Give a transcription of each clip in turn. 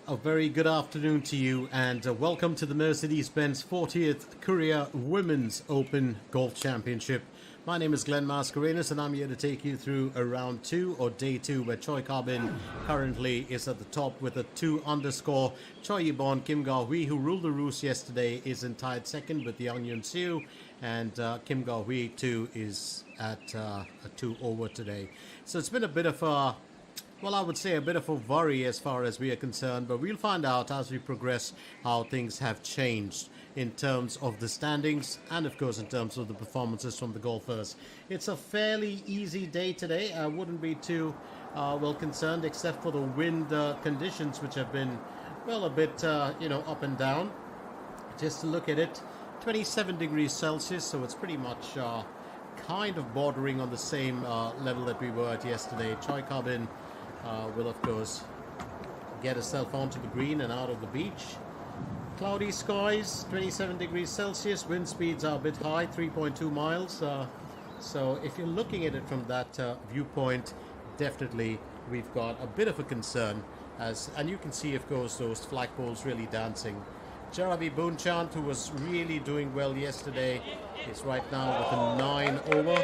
A very good afternoon to you, and welcome to the Mercedes-Benz 40th Korea Women's Open Golf Championship. My name is Glenn Mascarenas, and I'm here to take you through a round two, or day two, where Choi Karbin currently is at the top with a 2 underscore. Choi Yibon Kim Ga-hui, who ruled the roost yesterday, is in tied second with Yang Yun-seo, and Kim Ga-hui too is at a 2 over today. So it's been a bit of a I would say a bit of a worry as far as we are concerned, but we'll find out as we progress how things have changed in terms of the standings and, of course, in terms of the performances from the golfers. It's a fairly easy day today. I wouldn't be too well concerned, except for the wind conditions, which have been, well, a bit, up and down. Just to look at it, 27 degrees Celsius, so it's pretty much kind of bordering on the same level that we were at yesterday. Choi Karbin will, of course, get herself onto the green and out of the beach. Cloudy skies, 27 degrees Celsius. Wind speeds are a bit high, 3.2 miles. So if you're looking at it from that viewpoint, definitely we've got a bit of a concern. And you can see, of course, those flagpoles really dancing. Jarabi Boonchant, who was really doing well yesterday, is right now with a 9 over.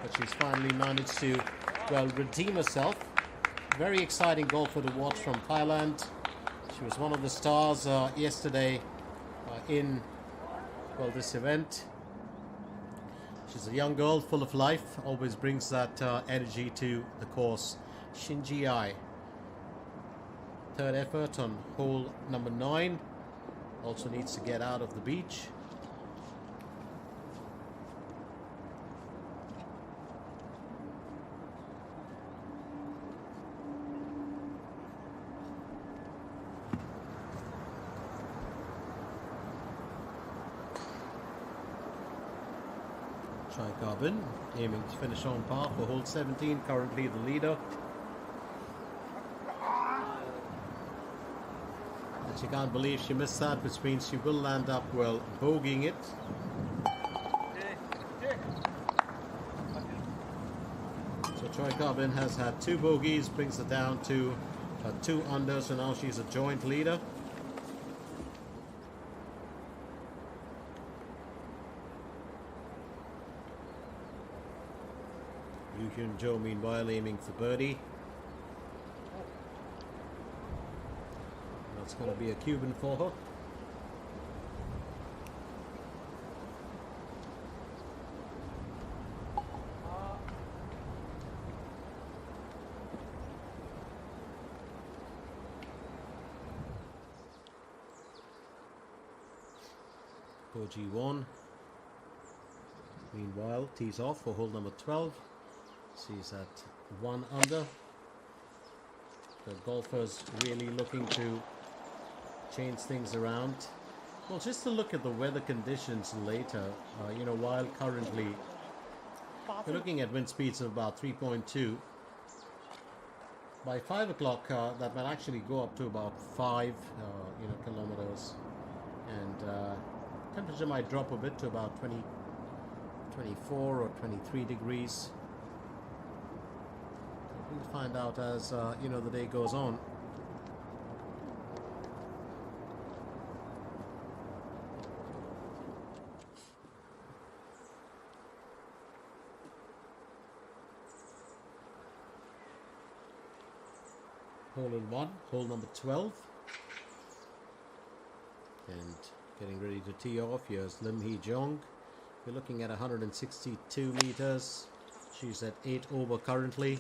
But she's finally managed to, well, redeem herself. Very exciting golfer to watch from Thailand. She was one of the stars yesterday in, well, this event. She's a young girl, full of life, always brings that energy to the course. Shin Ji-ai, third effort on hole number 9. Also needs to get out of the beach. Choi Karbin aiming to finish on par for hole 17, currently the leader. And she can't believe she missed that, which means she will land up, well, bogeying it. So Choi Karbin has had 2 bogeys, brings her down to 2 under, so now she's a joint leader. Yu Hyun-jo, meanwhile, aiming for birdie. That's going to be a Cuban for her. Go G1. Meanwhile, tees off for hole number 12. She's at 1 under. The golfers really looking to change things around. Well, just to look at the weather conditions later, while currently we're looking at wind speeds of about 3.2. By 5 o'clock, that might actually go up to about 5 kilometers, and temperature might drop a bit to about 24 or 23 degrees. We'll find out as the day goes on. Hole in 1, hole number 12, and getting ready to tee off. Here's Lim Hee-jong. We're looking at 162 meters. She's at 8 over currently.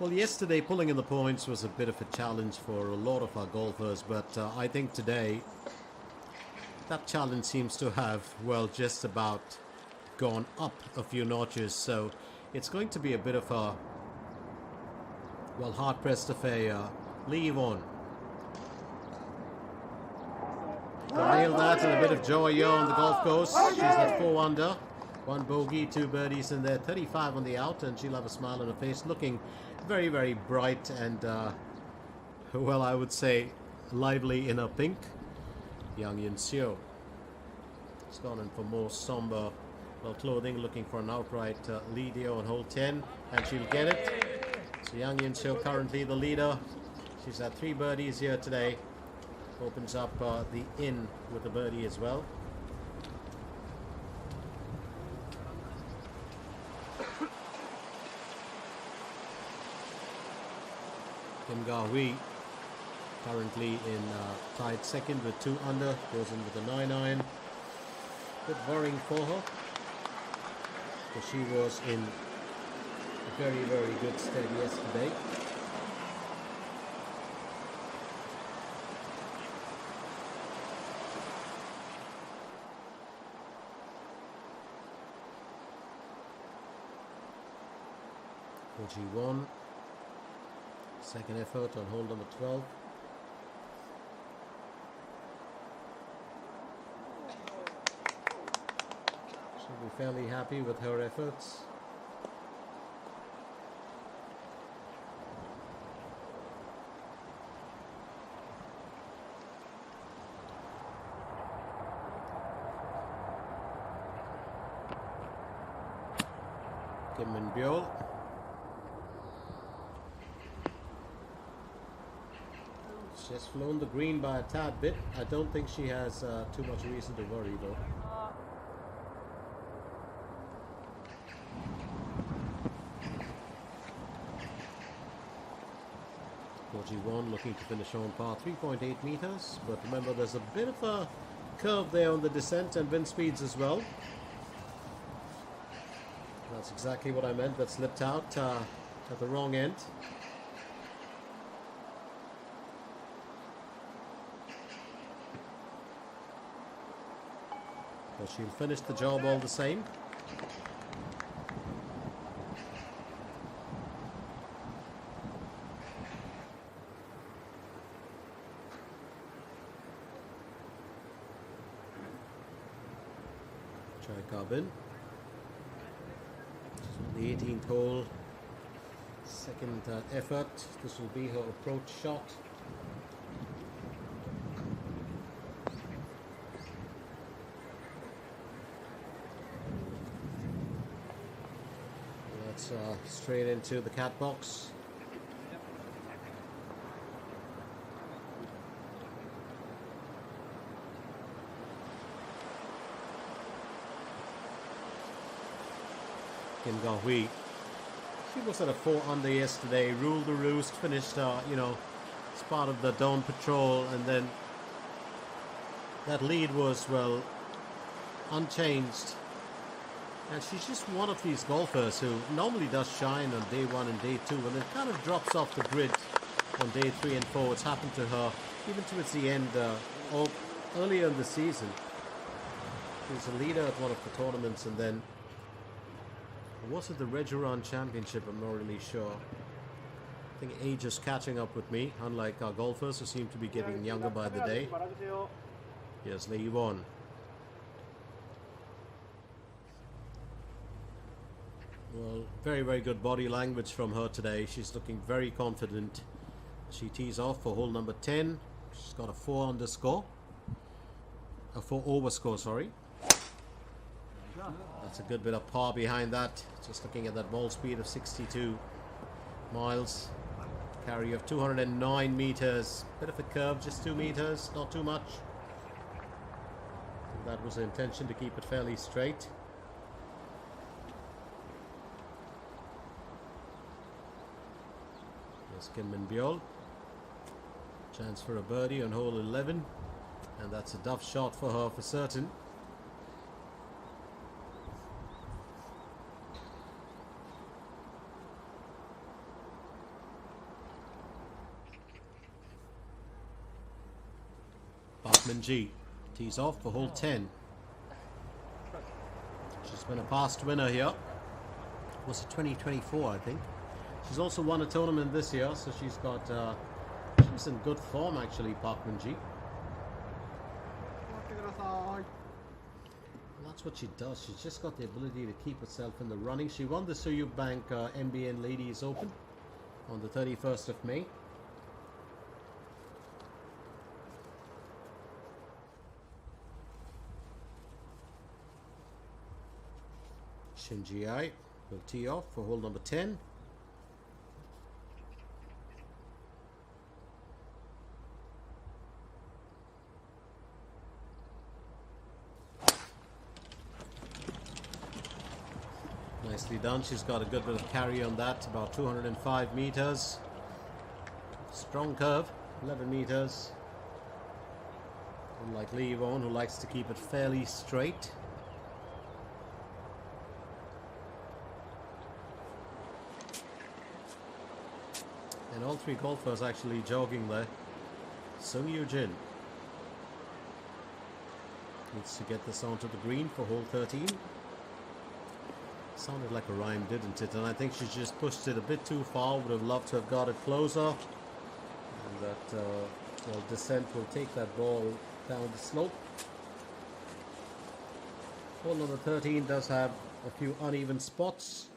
Well, yesterday pulling in the points was a bit of a challenge for a lot of our golfers, but I think today that challenge seems to have, well, just about gone up a few notches. So it's going to be a bit of a, well, hard-pressed affair. Lee Won. Nailed that, and a bit of joy here on the golf course. She's at 4 under. 1 bogey, 2 birdies in there, 35 on the out, and she'll have a smile on her face, looking very, very bright and, well, I would say lively in her pink. Yang Yun-seo has gone in for more somber, well, clothing, looking for an outright lead here on hole 10, and she'll get it. So Yang Yun-seo currently the leader She's had 3 birdies here today. Opens up the in with a birdie as well. Kim Ga-hui currently in tied second with 2 under. Goes in with a 9-iron. Bit worrying for her, because she was in very, very good stead yesterday. G1, second effort on hole number 12. She'll be fairly happy with her efforts. Kim Min-byul. Just flown the green by a tad bit. I don't think she has too much reason to worry though. G1 looking to finish on par, 3.8 meters. But remember, there's a bit of a curve there on the descent and wind speeds as well. That's exactly what I meant. That slipped out at the wrong end. But she'll finish the job all the same. Chai Carbon. The 18th hole. Second effort. This will be her approach shot. Straight into the cat box. Kim Ga-hui. She was at a 4 under yesterday, ruled the roost, finished, you know, as part of the dawn patrol, and then that lead was, well, unchanged. And she's just one of these golfers who normally does shine on day 1 and day 2, and it kind of drops off the grid on day 3 and 4. It's happened to her even towards the end or earlier in the season. She was a leader at one of the tournaments, and then was it the Rejuran Championship? I'm not really sure. I think age is catching up with me, unlike our golfers who seem to be getting younger by the day. Here's Lee Won. Well, very, very good body language from her today. She's looking very confident. She tees off for hole number 10. She's got a 4 under score. A 4 over score, sorry. That's a good bit of par behind that. Just looking at that ball speed of 62 miles. Carry of 209 meters. Bit of a curve, just 2 meters, not too much. That was the intention, to keep it fairly straight. Kim Min-byul. Chance for a birdie on hole 11, and that's a duff shot for her for certain. Park Min-ji tees off for hole 10. She's been a past winner here. Was it 2024, I think? She's also won a tournament this year, so she's got she's in good form actually, Park Min-ji. That's what she does. She's just got the ability to keep herself in the running. She won the Suyu Bank MBN Ladies Open on the 31st of May. Shin Ji-ai will tee off for hole number 10. Nicely done. She's got a good bit of carry on that, about 205 meters. Strong curve, 11 meters. Unlike Lee Vaughan, who likes to keep it fairly straight. And all three golfers actually jogging there. Sung Yoo Jin needs to get this onto the green for hole 13. Sounded like a rhyme, didn't it? And I think she's just pushed it a bit too far. Would have loved to have got it closer. And that well, descent will take that ball down the slope. Hole number 13 does have a few uneven spots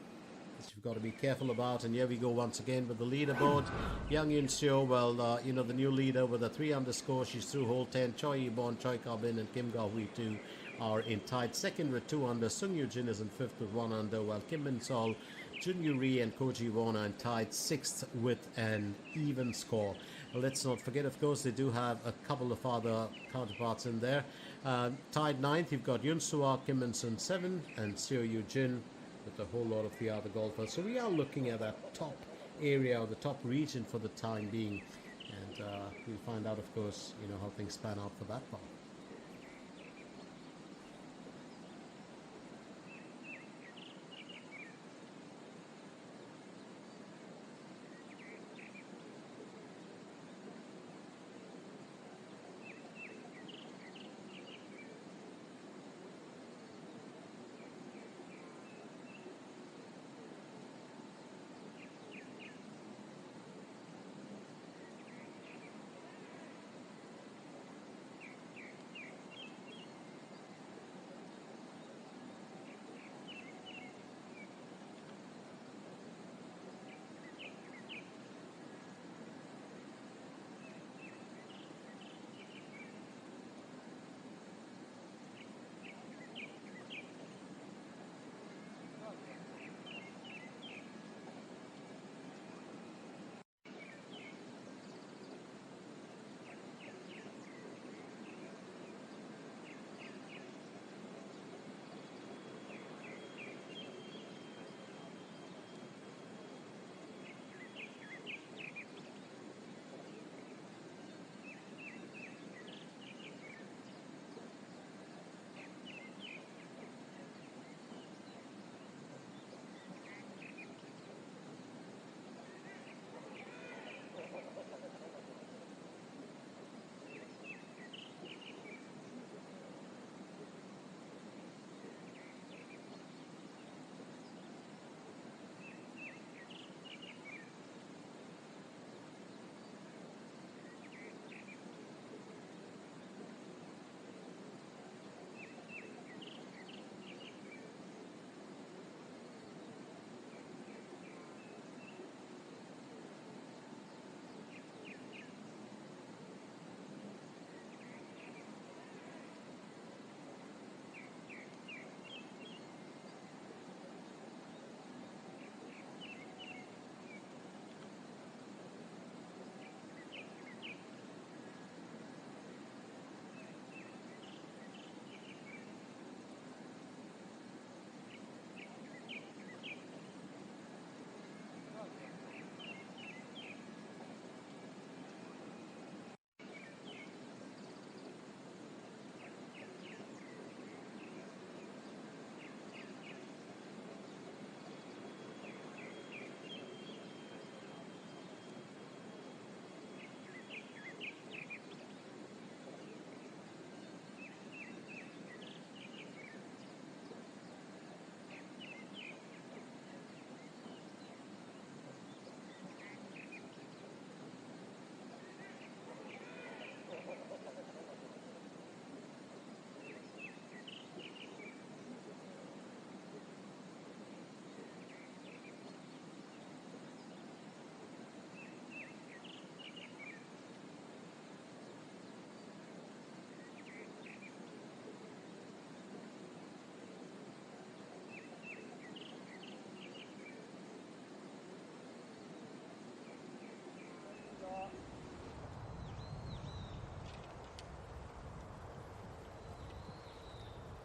that you've got to be careful about. And here we go once again with the leaderboard. Yang Yun Seo, well, you know, the new leader with a 3 under score. She's through hole 10. Choi Yee-bon, Choi Ka-bin and Kim Ga-hui too are in tied second with 2 under. Sung Yoo Jin is in fifth with 1 under, while Kim Min Sol, Jun Yu Ri and Ko Ji Won are in tied sixth with an even score. Let's not forget, of course, they do have a couple of other counterparts in there. Tied ninth, you've got Yun Sua, Kim Min Sun 7 and Seo Yoo Jin with a whole lot of the other golfers. So we are looking at that top area or the top region for the time being, and we'll find out, of course, you know, how things pan out for that part.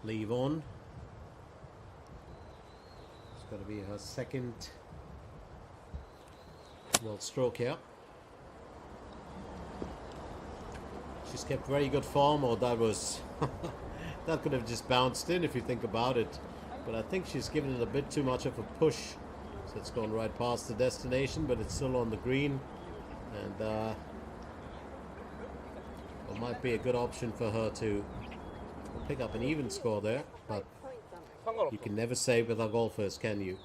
Leave on. going to be her second stroke here. She's kept very good form, or that was that could have just bounced in if you think about it. But I think she's given it a bit too much of a push, so it's gone right past the destination, but it's still on the green, and it might be a good option for her to pick up an even score there. But you can never say with our golfers, can you?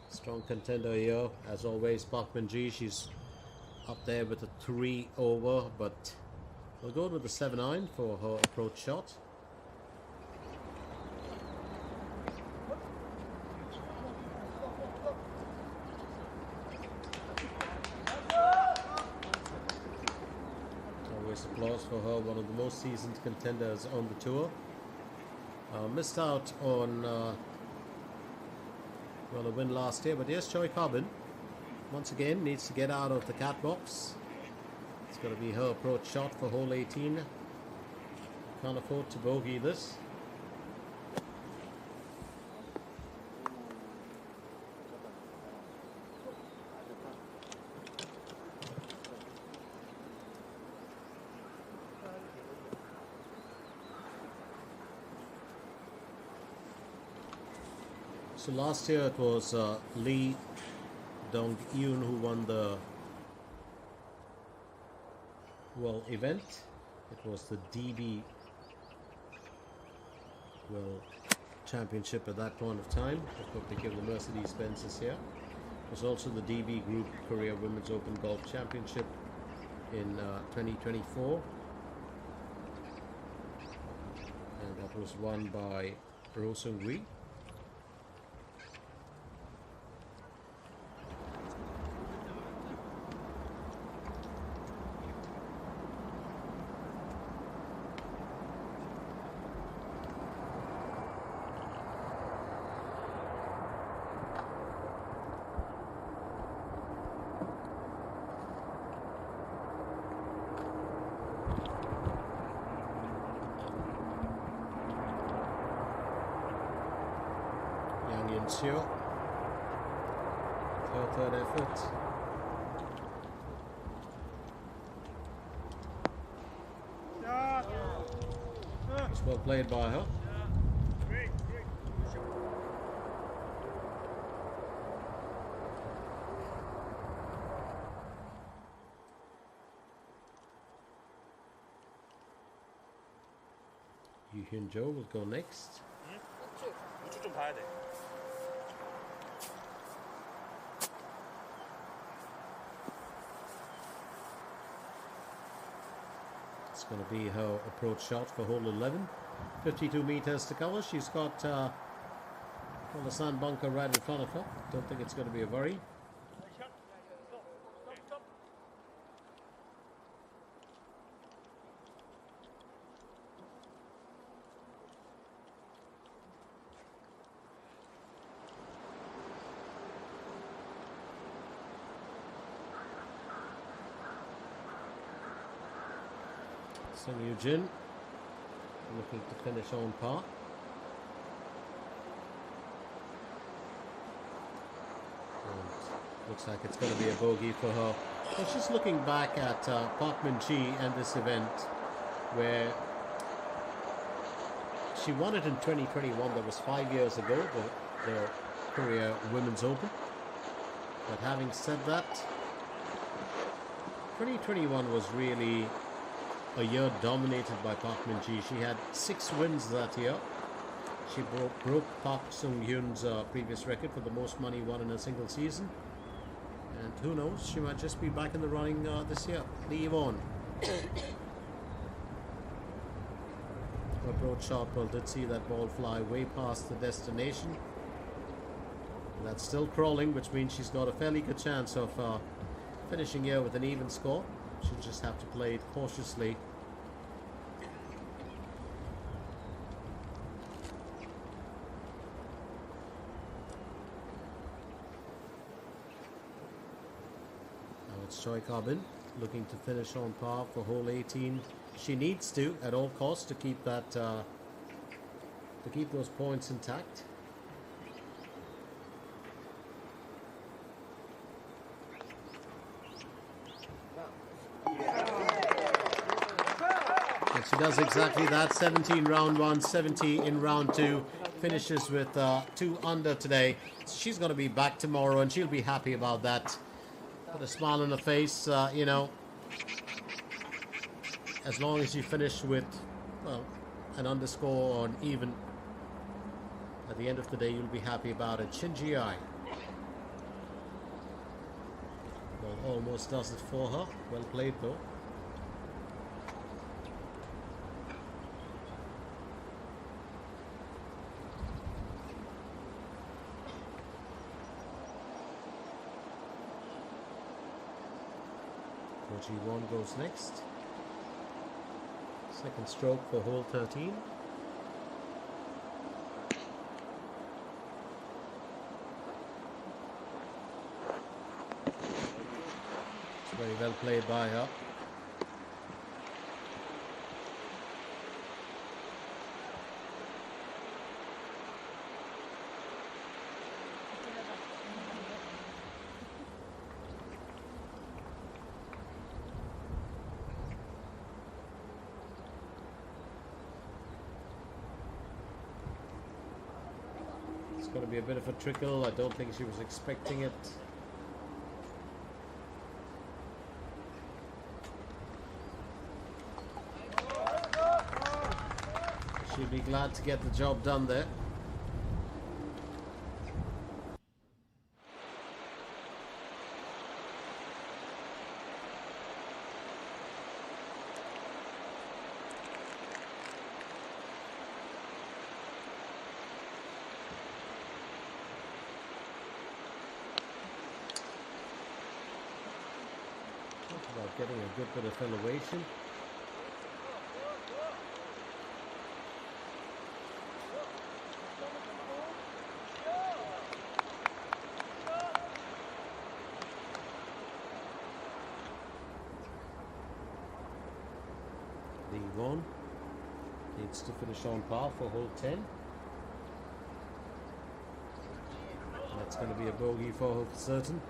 Strong contender here, as always, Park Min-ji. She's up there with a 3 over, but we'll go with the 7-iron for her approach shot. Always applause for her, one of the most seasoned contenders on the tour. Missed out on a win last year, but here's Choi Carbon. Once again, needs to get out of the cat box. It's going to be her approach shot for hole 18. Can't afford to bogey this. So last year it was Lee Dong-yoon who won the event. It was the DB Championship at that point of time. That's what they give the Mercedes-Benz this year. It was also the DB Group Korea Women's Open Golf Championship in 2024, and that was won by Roh Seung-hui. Sure. Third effort. It's well played by her. Yu Hyun Jo will go next. It's going to be her approach shot for hole 11. 52 meters to cover. She's got the sand bunker right in front of her. Don't think it's going to be a worry. Sung Yoo-jin looking to finish on par. And looks like it's going to be a bogey for her. So she's looking back at Park Min-ji and this event where she won it in 2021. That was 5 years ago, the Korea Women's Open. But having said that, 2021 was really a year dominated by Park Min-ji. She had 6 wins that year. She broke Park Sung-hyun's previous record for the most money won in a single season. And who knows, she might just be back in the running this year. Lee Won. Approach shot, well, did see that ball fly way past the destination. That's still crawling, which means she's got a fairly good chance of finishing here with an even score. She'll just have to play it cautiously. Now it's Choi Carbon looking to finish on par for hole 18. She needs to, at all costs, to keep that to keep those points intact. She does exactly that. 17 round 1, 70 in round 2. Finishes with 2 under today. She's going to be back tomorrow and she'll be happy about that. Put a smile on her face, you know. As long as you finish with, well, an underscore or an even, at the end of the day you'll be happy about it. Shinji Ai. Well, almost does it for her. Well played though. G1 goes next. Second stroke for hole 13. It's very well played by her. Going to be a bit of a trickle. I don't think she was expecting it. She'll be glad to get the job done there. About getting a good bit of elevation. The one needs to finish on par for hole 10. That's going to be a bogey for her for certain.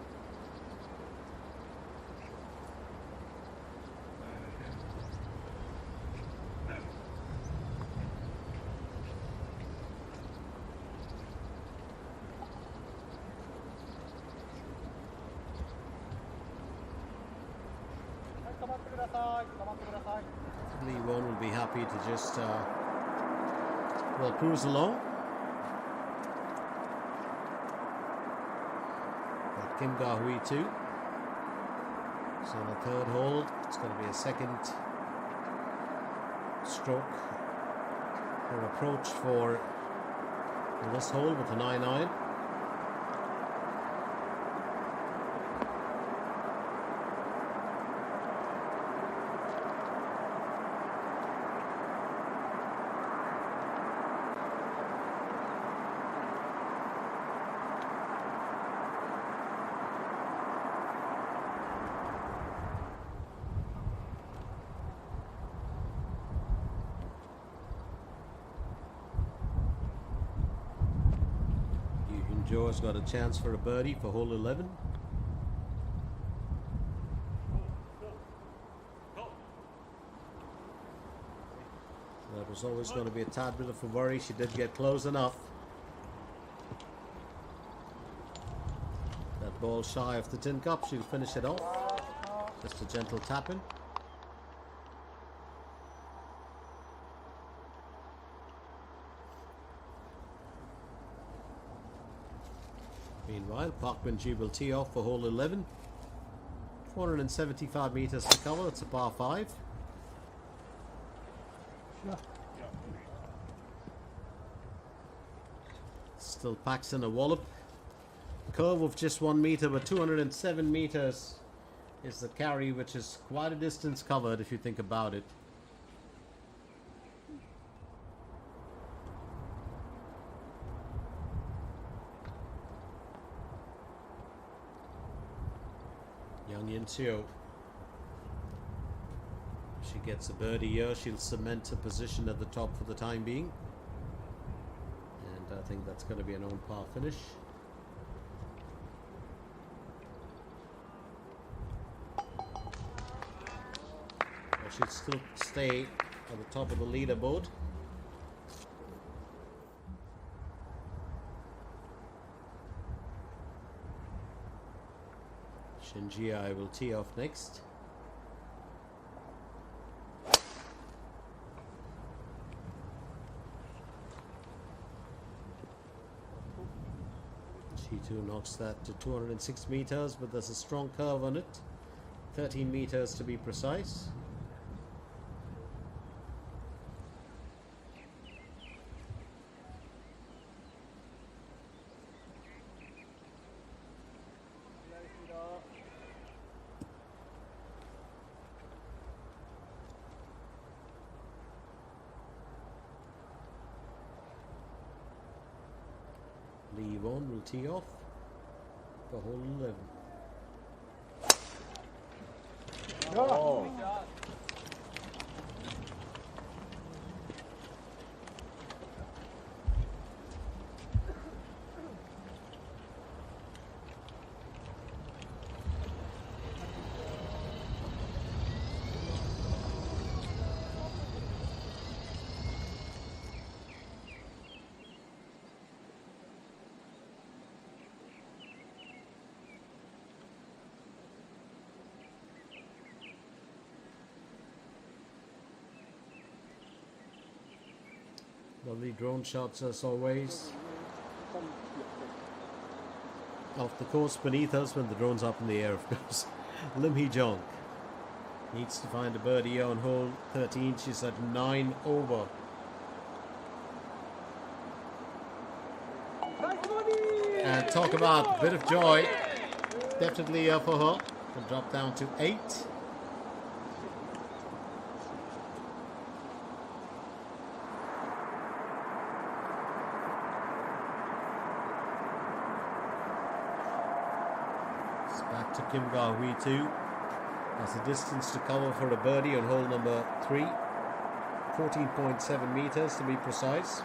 Lee Won will be happy to just well, cruise along. Got Kim Ga-hui too. So on the third hole, it's going to be a second stroke or approach for this hole with a 9-iron. Joe's got a chance for a birdie for hole 11. That was always going to be a tad bit of a worry. She did get close enough. That ball shy of the tin cup. She'll finish it off. Just a gentle tap in. Meanwhile, Park Min-ji will tee off for hole 11. 475 meters to cover. It's a par 5. Still packs in a wallop. Curve of just 1 meter, but 207 meters is the carry, which is quite a distance covered if you think about it. Young Yin-seo. She gets a birdie here. She'll cement her position at the top for the time being. And I think that's going to be an on par finish. She'll still stay at the top of the leaderboard. Shinji will tee off next. G2 knocks that to 206 meters, but there's a strong curve on it. 13 meters to be precise. Leave on will tee off for hole 11. Oh. Lovely drone shots as always. Off the course beneath us when the drone's up in the air, of course. Lim Hee Jong needs to find a birdie on hole 13. She's at 9 over. And talk about a bit of joy. Definitely for her. Will drop down to 8. Back to Kim Ga-hui too. Has a distance to cover for a birdie on hole number 3. 14.7 meters to be precise.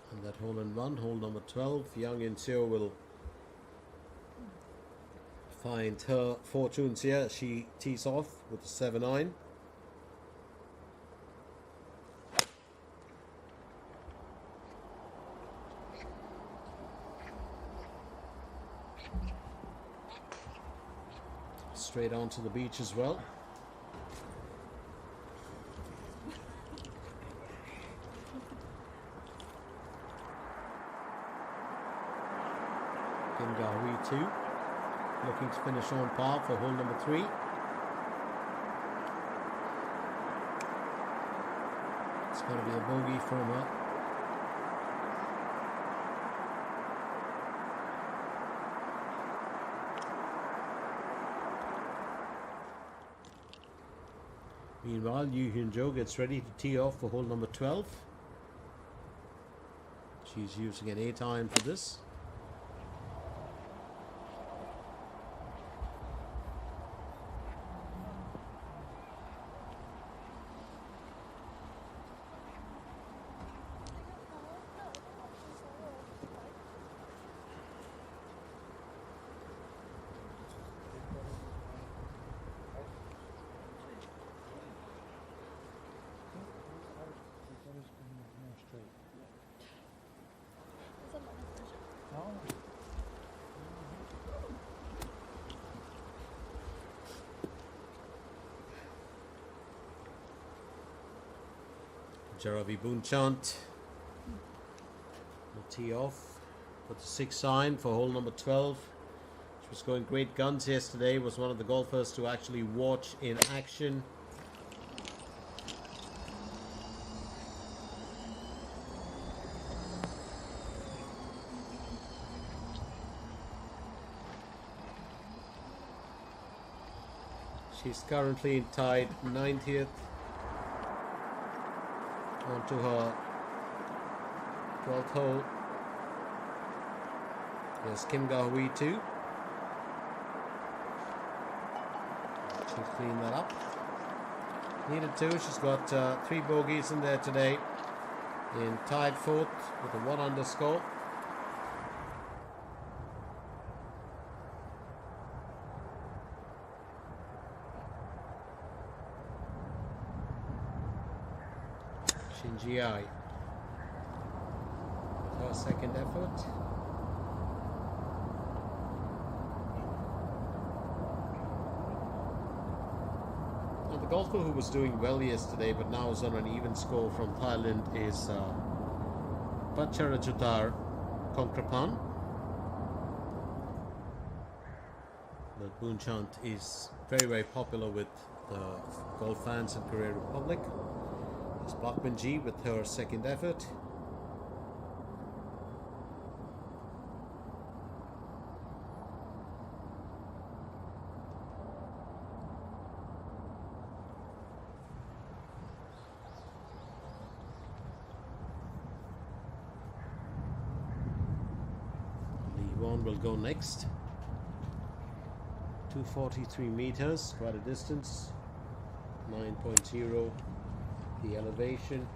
And that hole in one, hole number 12, Yang In-seo will find her fortunes here. She tees off with a 7-iron. Straight onto the beach as well. Kim Ga-hui too, looking to finish on par for hole number 3. It's going to be a bogey from her. Meanwhile, Yu Hyun-jo gets ready to tee off for hole number 12. She's using an 8-iron for this. Jaravi Boonchant will tee off with the 6-iron for hole number 12. She was going great guns yesterday, was one of the golfers to actually watch in action. She's currently tied 90th. Onto her 12th hole. Here's Kim Gahui too. She'll clean that up. Needed two. She's got 3 bogeys in there today. In tied 4th with a 1 under score. Shinji-ai with her second effort. Now the golfer who was doing well yesterday but now is on an even score from Thailand is Pacharajutar Kongkrapan. The Boonchant is very popular with the golf fans in Korea Republic. It's Bakmanji with her second effort. Lee will go next. 243 meters, quite a distance. 9.0 the elevation.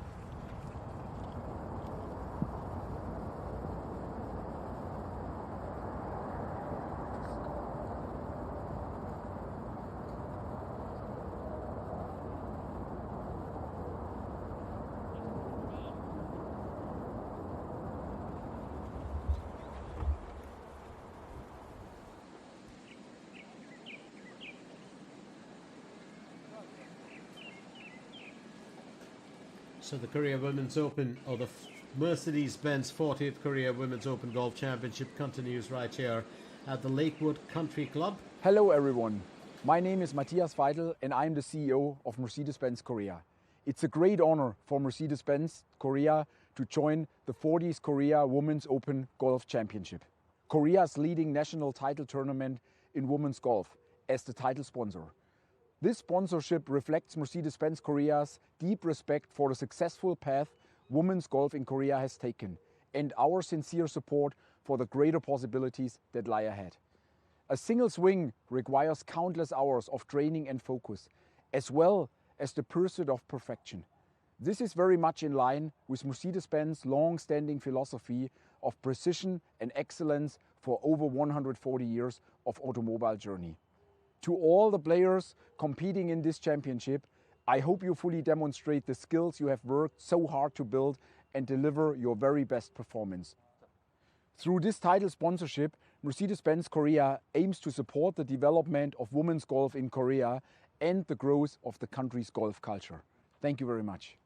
So the Korea Women's Open, or the Mercedes-Benz 40th Korea Women's Open Golf Championship continues right here at the Lakewood Country Club. Hello everyone, my name is Matthias Weidel and I'm the CEO of Mercedes-Benz Korea. It's a great honor for Mercedes-Benz Korea to join the 40th Korea Women's Open Golf Championship, Korea's leading national title tournament in women's golf, as the title sponsor. This sponsorship reflects Mercedes-Benz Korea's deep respect for the successful path women's golf in Korea has taken and our sincere support for the greater possibilities that lie ahead. A single swing requires countless hours of training and focus, as well as the pursuit of perfection. This is very much in line with Mercedes-Benz's long-standing philosophy of precision and excellence for over 140 years of automobile journey. To all the players competing in this championship, I hope you fully demonstrate the skills you have worked so hard to build and deliver your very best performance. Through this title sponsorship, Mercedes-Benz Korea aims to support the development of women's golf in Korea and the growth of the country's golf culture. Thank you very much.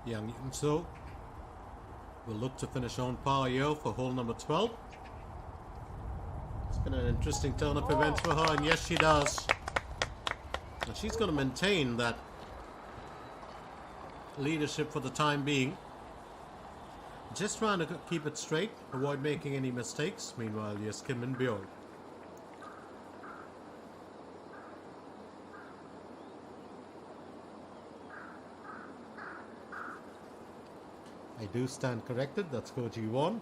Young So will look to finish on par here for hole number 12. It's been an interesting turn of events for her, and yes, she does. And she's going to maintain that leadership for the time being. Just trying to keep it straight, avoid making any mistakes. Meanwhile, yes, Kim and Bjorn. I do stand corrected, that's Coach G1.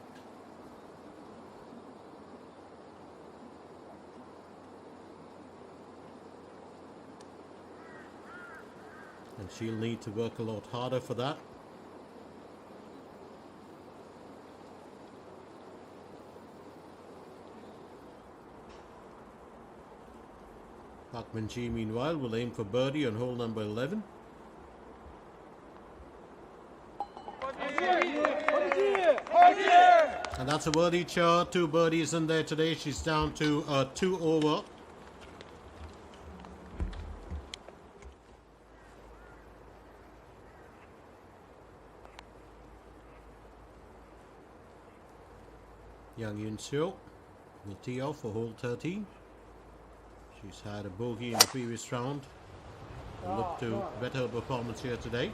And she'll need to work a lot harder for that. Park Min-ji, meanwhile, will aim for birdie on hole number 11. And that's a birdie chart. 2 birdies in there today. She's down to 2 over. Yang Yun-seo will tee off for hole 13. She's had a bogey in the previous round. Look to better her performance here today.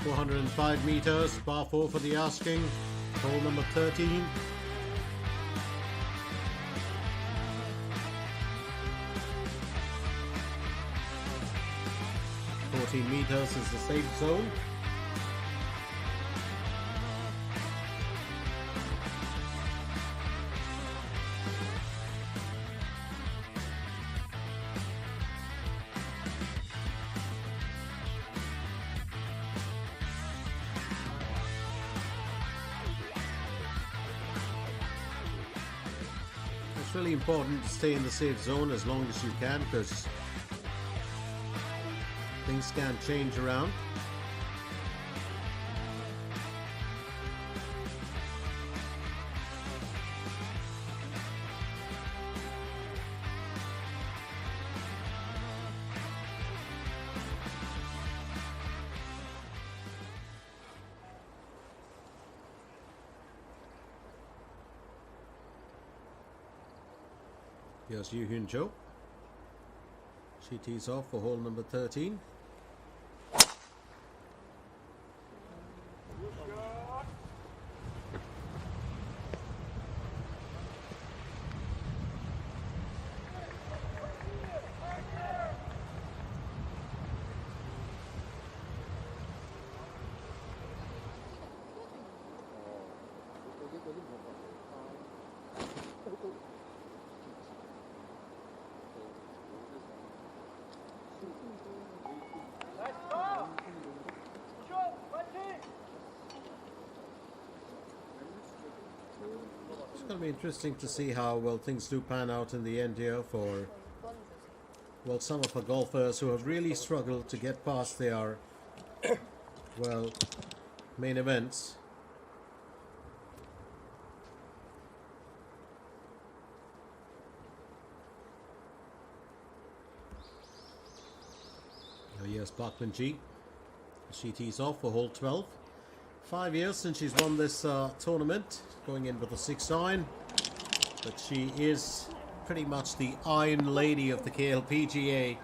.405 meters, par 4 for the asking, hole number 13. .14 meters is the safe zone. It's really important to stay in the safe zone as long as you can, because things can change around. Here's Yu Hyun Jo. She tees off for hole number 13. It's going to be interesting to see how well things do pan out in the end here for, well, some of our golfers who have really struggled to get past their, well, main events. Now here's Park Min-ji. She tees off for hole 12. 5 years since she's won this tournament, going in with a 6-iron, but she is pretty much the iron lady of the KLPGA.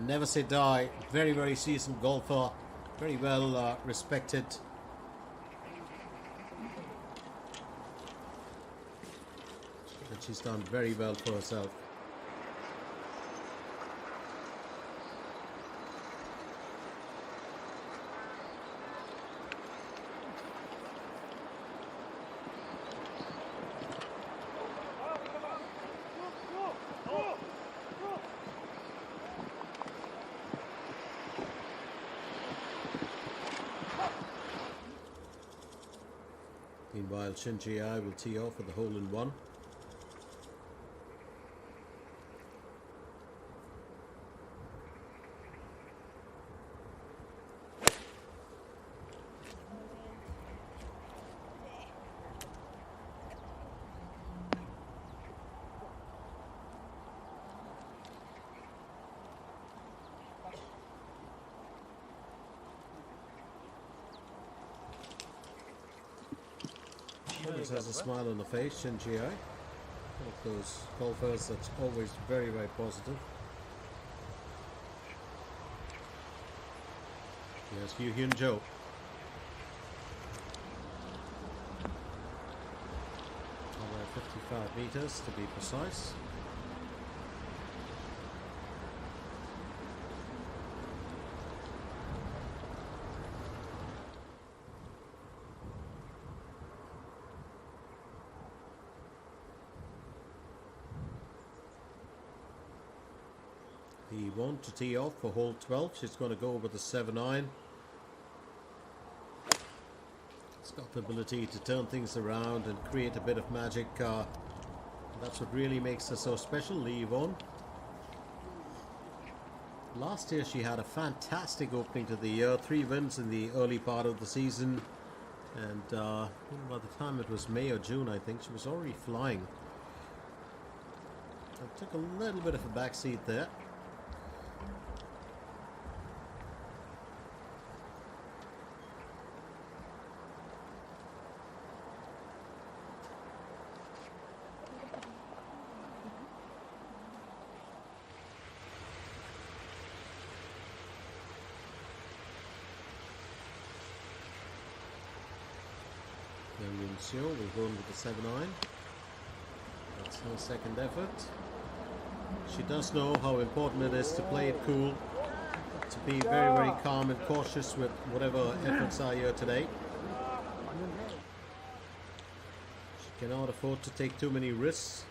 Never say die. Very, very seasoned golfer, very well respected. And she's done very well for herself. Meanwhile, Shin Ji-ai will tee off with the hole-in-one. Always has a smile on the face, Shin Ji-ai. One of those golfers that's always very, very positive. Here's Hugh Hyun-jo. About 55 meters to be precise. He wants to tee off for hole 12. She's going to go with the 7-iron. It's got the ability to turn things around and create a bit of magic. That's what really makes her so special, Lee Yvonne. Last year she had a fantastic opening to the year. 3 wins in the early part of the season. And by the time it was May or June, I think, she was already flying. It took a little bit of a backseat there. Sure, we'll go on with the 7-iron. That's her second effort. She does know how important it is to play it cool, to be very, very calm and cautious with whatever efforts are here today. She cannot afford to take too many risks.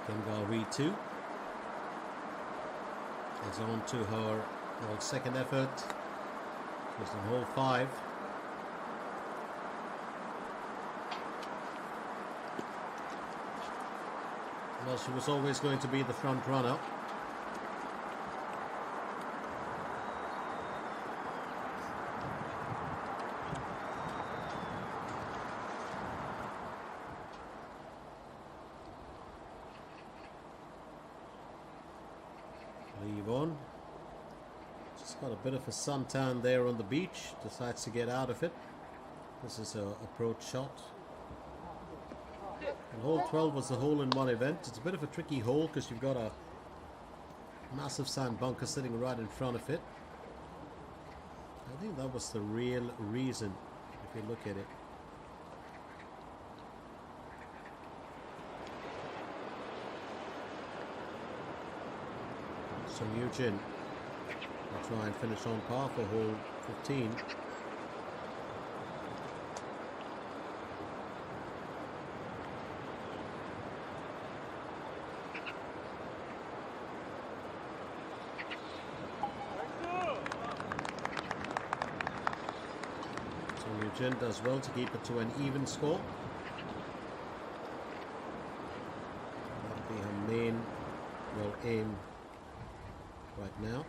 Kengal 2 is on to her second effort. She's on hole 5. Well, she was always going to be the front runner. Just got a bit of a suntan there on the beach, decides to get out of it. This is her approach shot. And hole 12 was the hole-in-one event. It's a bit of a tricky hole because you've got a massive sand bunker sitting right in front of it. I think that was the real reason, if you look at it. So Eugene will try and finish on par for hole 15. So Eugene does well to keep it to an even score. That'll be her main aim right now.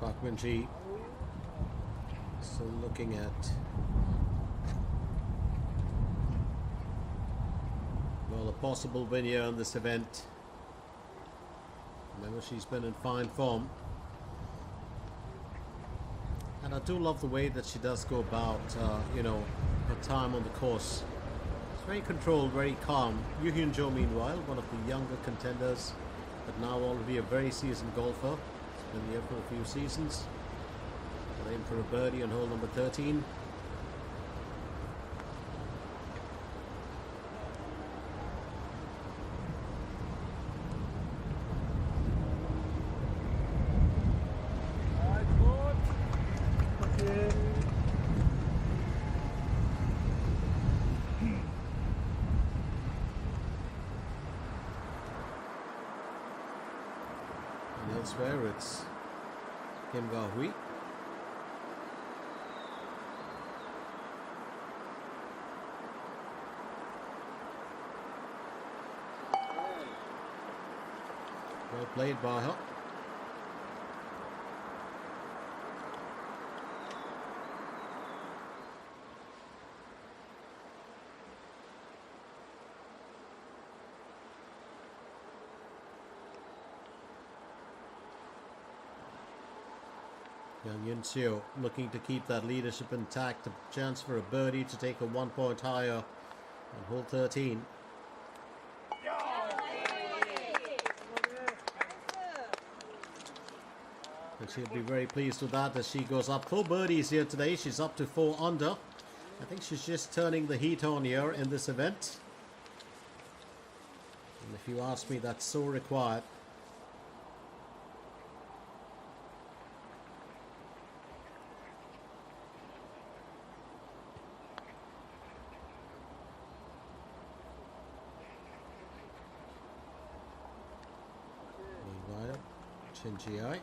Park Min-ji still looking at, well, a possible win here in this event. Remember, she's been in fine form. And I do love the way that she does go about, you know, her time on the course. It's very controlled, very calm. Yoo Hyun-jo, meanwhile, one of the younger contenders, but now already a very seasoned golfer. He's been here for a few seasons. Got in for a birdie on hole number 13. And elsewhere, it's Kim Ga-hui. Well played by her. Young Yun-seo looking to keep that leadership intact. A chance for a birdie to take a 1 point higher on hole 13. And she'll be very pleased with that as she goes up 4 birdies here today. She's up to 4 under. I think she's just turning the heat on here in this event. And if you ask me, that's so required. Meanwhile, Chin Ji-ai.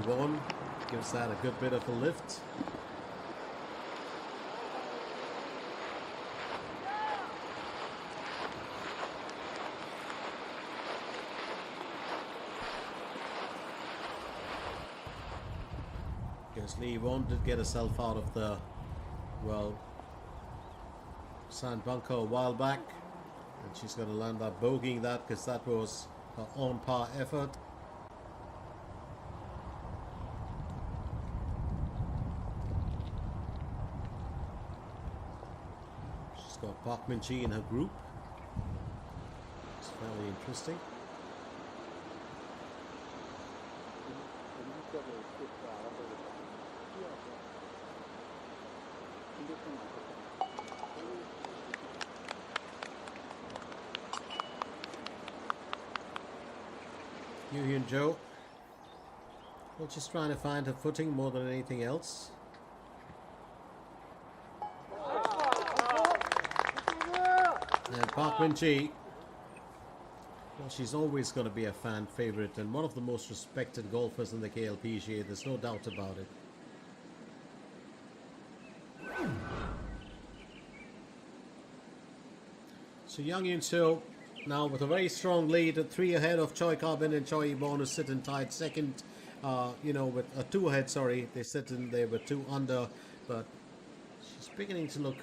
One gives that a good bit of a lift. Because Lee Won did get herself out of the, well, sand bunker a while back, and she's going to land up bogeying that because that was her on par effort. Got Park Min-ji in her group. It's fairly interesting. Yoo Hyun-jo, well, just trying to find her footing more than anything else. And Park Min-ji, well, she's always going to be a fan favorite and one of the most respected golfers in the KLPGA. There's no doubt about it. So Young Yun-seo now with a very strong lead at 3 ahead of Choi Ka-bin and Choi Yi-bon, who sit in tied second. You know, with 2 ahead, sorry. They sit in there with 2 under, but she's beginning to look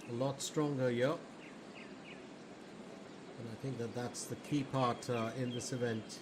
a lot stronger here. And I think that that's the key part in this event.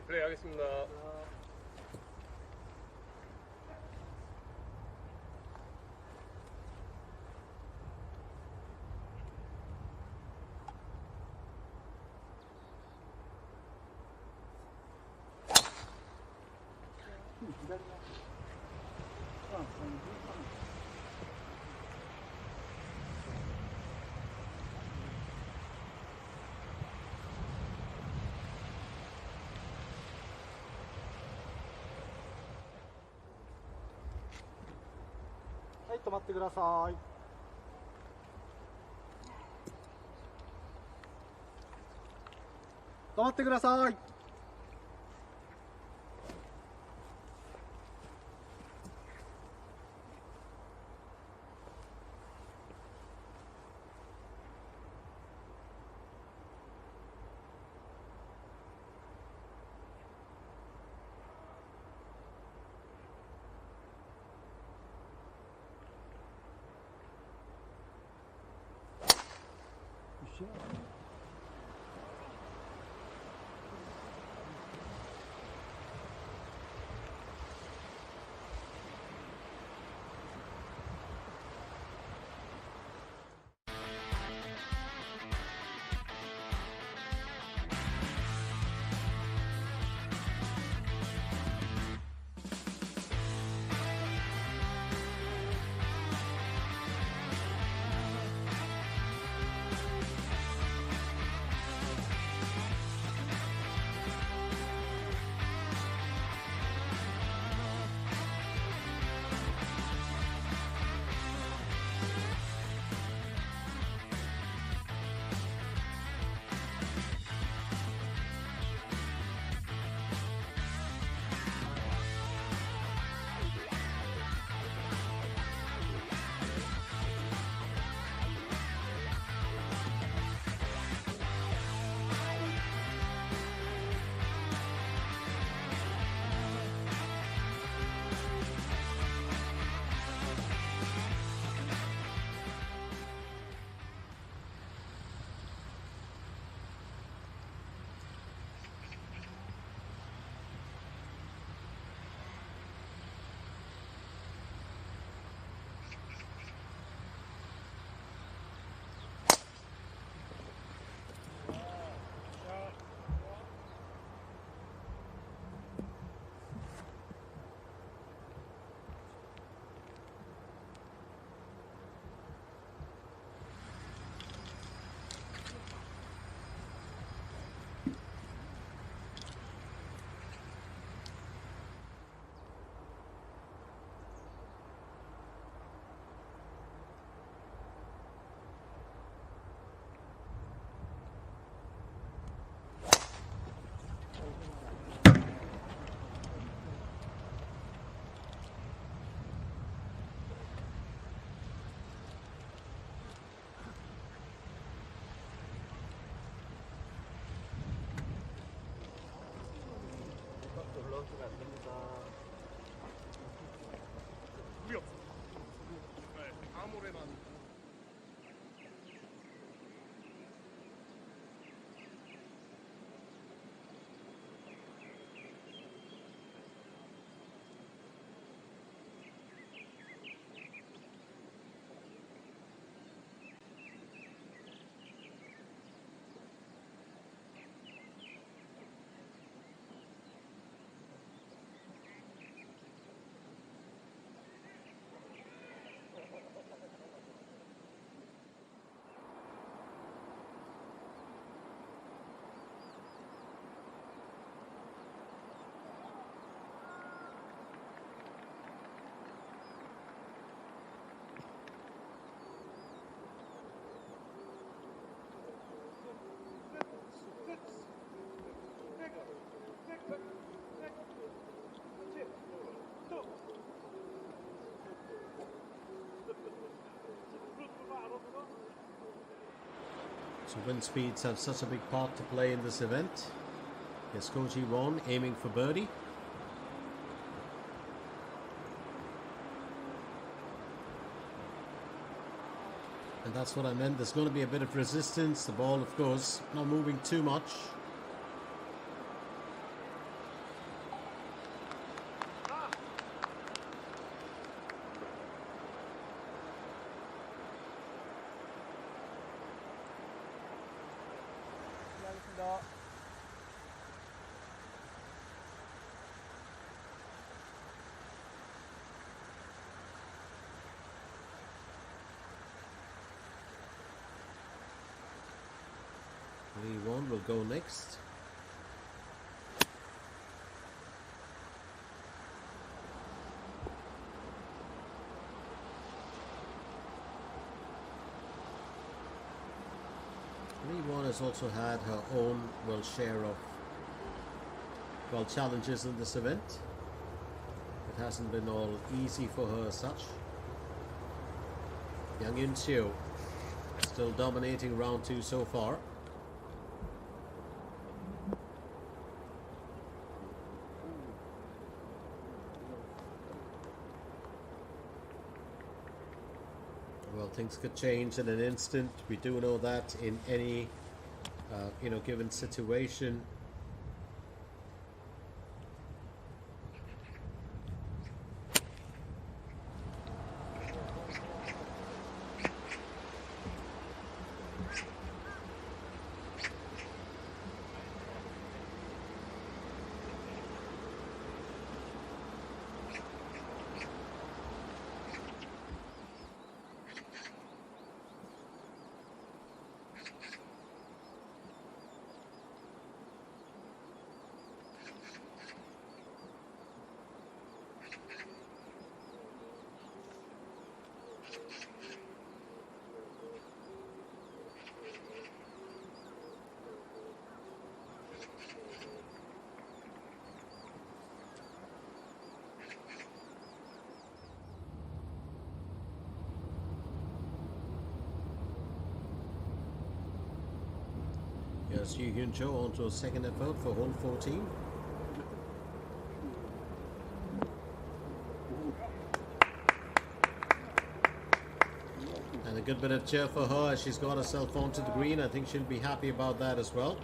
플레이하겠습니다.はい、止まってください。止まってください。올라오시면 안 됩니다. 무려. 네, 다음 올해만. So wind speeds have such a big part to play in this event. Here's Koji Won aiming for birdie. And that's what I meant. There's going to be a bit of resistance. The ball, of course, not moving too much. will go next. Lee Won has also had her own share of challenges in this event. It hasn't been all easy for her as such. Yang Yun Seo still dominating round 2 so far. Well, things could change in an instant. We do know that in any given situation. Here's Yu Hyun Cho onto a second effort for hole 14. And a good bit of cheer for her as she's got herself onto the green. I think she'll be happy about that as well.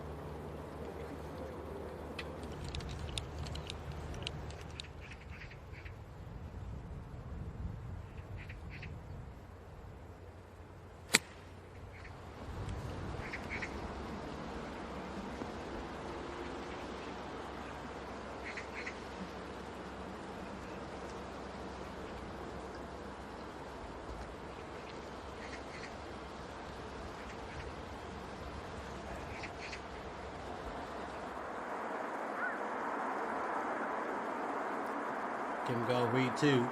Kim Ga-hui too,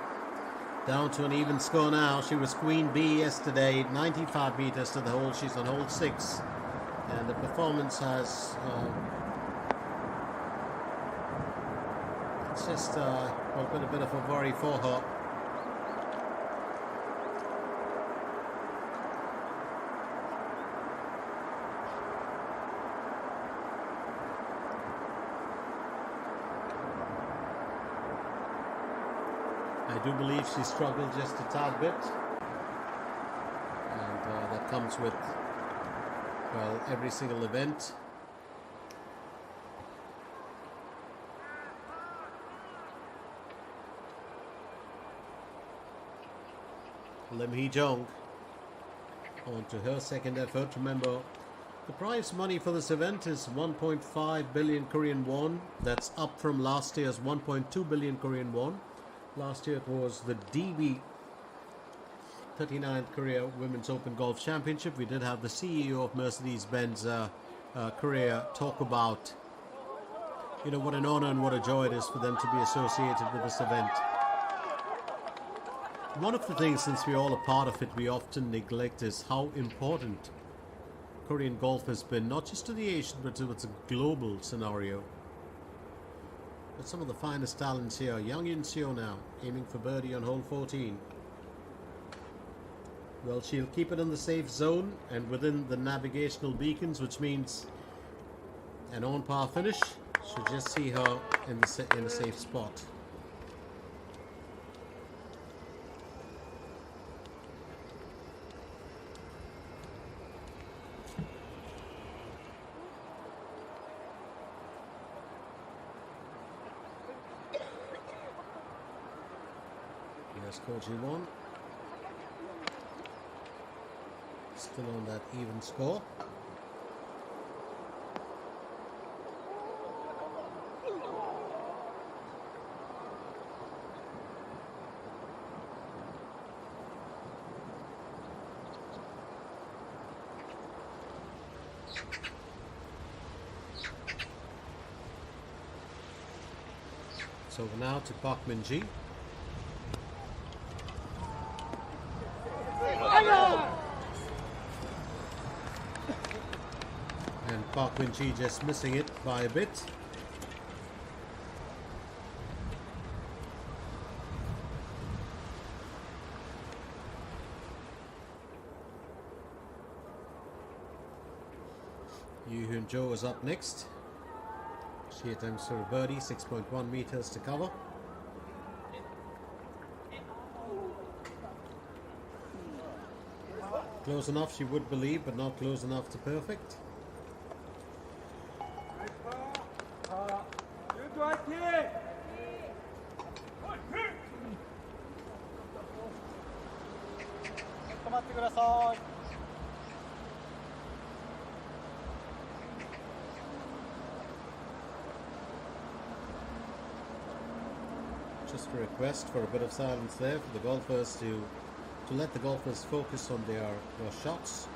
down to an even score now. She was Queen Bee yesterday, 95 meters to the hole. She's on hole 6, and the performance has it's just been a bit of a worry for her. I do believe she struggled just a tad bit, and that comes with, well, every single event. Lim Hee-jong on to her second effort. Remember, the prize money for this event is 1.5 billion Korean won. That's up from last year's 1.2 billion Korean won. Last year it was the DB 39th Korea Women's Open Golf Championship. We did have the CEO of Mercedes-Benz Korea talk about, what an honor and what a joy it is for them to be associated with this event. One of the things, since we're all a part of it, we often neglect is how important Korean golf has been, not just to the Asian, but to its global scenario. But some of the finest talents here. Yang Yun Seo now, aiming for birdie on hole 14. Well, she'll keep it in the safe zone and within the navigational beacons, which means an on-par finish. Should just see her in a safe spot. Koji Won still on that even score. It's over now to Park Min-ji. And Park Min-ji just missing it by a bit. Yu Hyun-jo is up next. She attempts for a birdie, 6.1 meters to cover. Close enough, she would believe, but not close enough to perfect. Just a request for a bit of silence there for the golfers to let the golfers focus on their shots.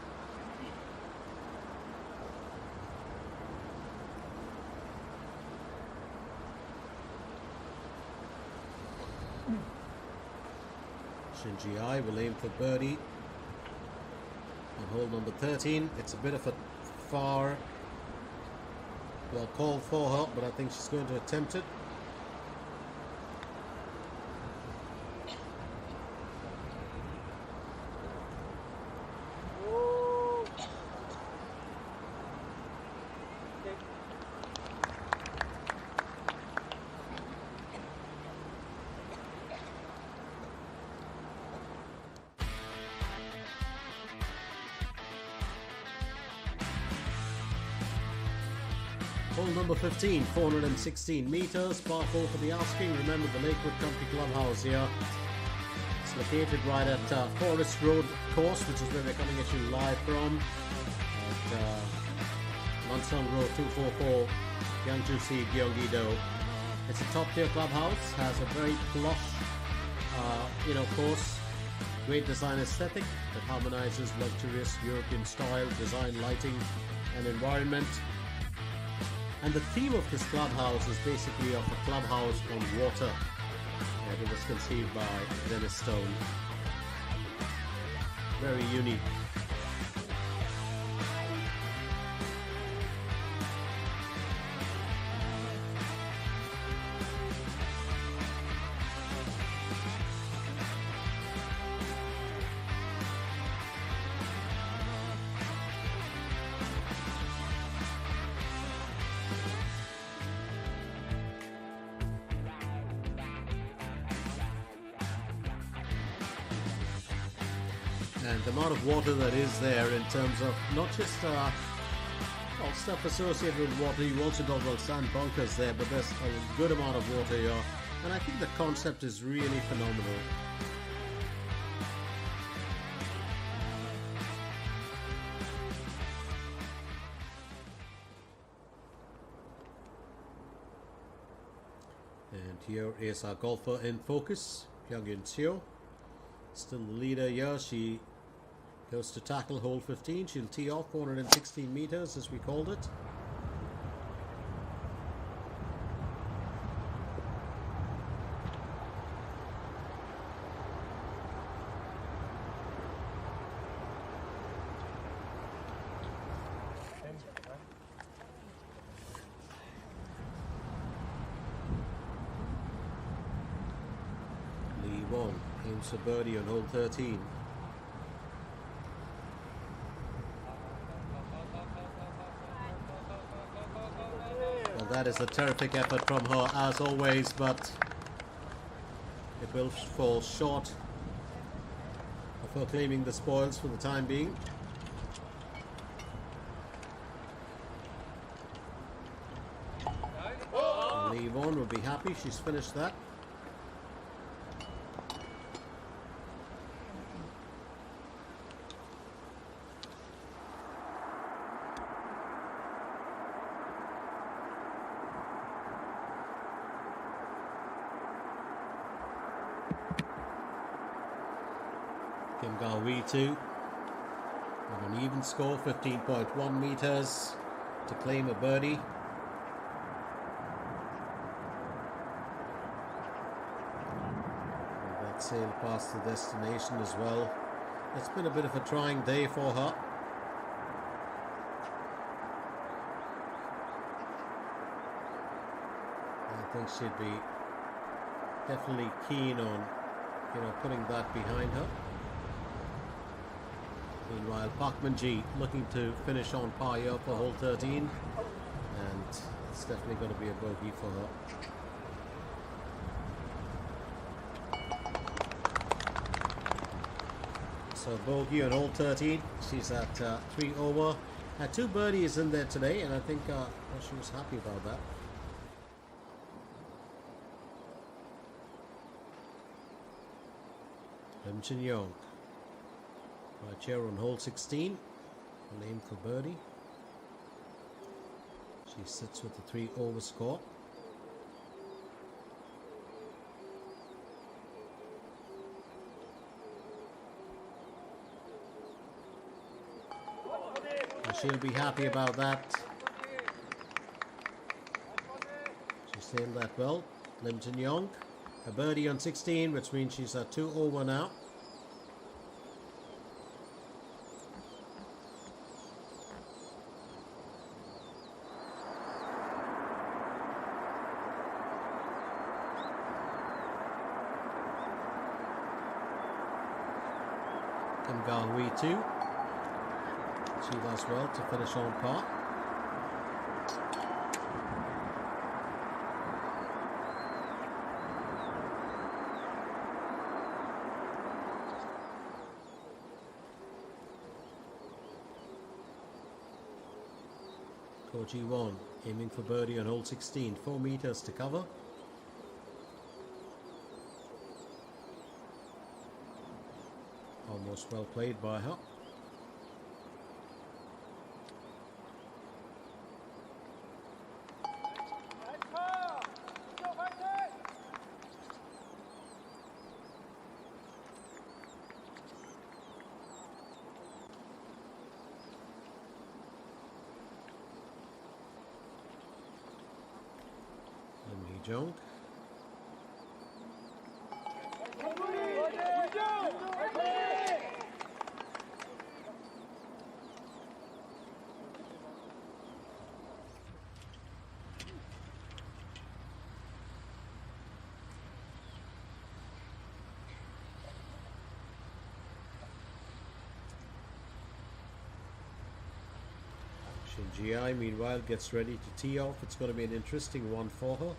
Shinji Ai will aim for birdie on hole number 13. It's a bit of a far, well, call for her, but I think she's going to attempt it. Hole number 15, 416 meters, par 4 for the asking. Remember the Lakewood Country Clubhouse here. It's located right at Forest Road course, which is where we're coming at you live from. At Lansdowne Road 244, Gyeongju-si, Gyeonggi-do. It's a top-tier clubhouse, has a very plush, course. Great design aesthetic that harmonizes luxurious European style, design, lighting, and environment. And the theme of this clubhouse is basically of a clubhouse on water. And it was conceived by Dennis Stone. Very unique. And the amount of water that is there in terms of not just stuff associated with water, you also got sand bunkers there, but there's a good amount of water here, and I think the concept is really phenomenal. And here is our golfer in focus, Pyongyun Seo. Still the leader here. She goes to tackle hole 15. She'll tee off 416 meters as we called it. Lee Wong aims for birdie on hole 13. Well, that is a terrific effort from her as always, but it will fall short of her claiming the spoils for the time being. Lee Wong will be happy she's finished that. Kim Ga-wee too, with an even score, 15.1 meters to claim a birdie. That sailed past the destination as well. It's been a bit of a trying day for her. I think she'd be definitely keen on, putting that behind her. Meanwhile, Parkmanji looking to finish on par here for hole 13, and it's definitely going to be a bogey for her. So bogey on hole 13. She's at 3 over. Had 2 birdies in there today, and I think she was happy about that. Lim Chin Yong. Right here on hole 16. Will aim for birdie. She sits with the 3 over score. And she'll be happy about that. She sailed that well. Lim Chin Yong. A birdie on 16, which means she's at 2 over now. Kim Ga-hui too. She does well to finish on par. Ko Ji-won aiming for birdie on hole 16, 4 meters to cover. Almost well played by her. Lim Hee-jong. Shin Ji-ai meanwhile gets ready to tee off. It's going to be an interesting one for her.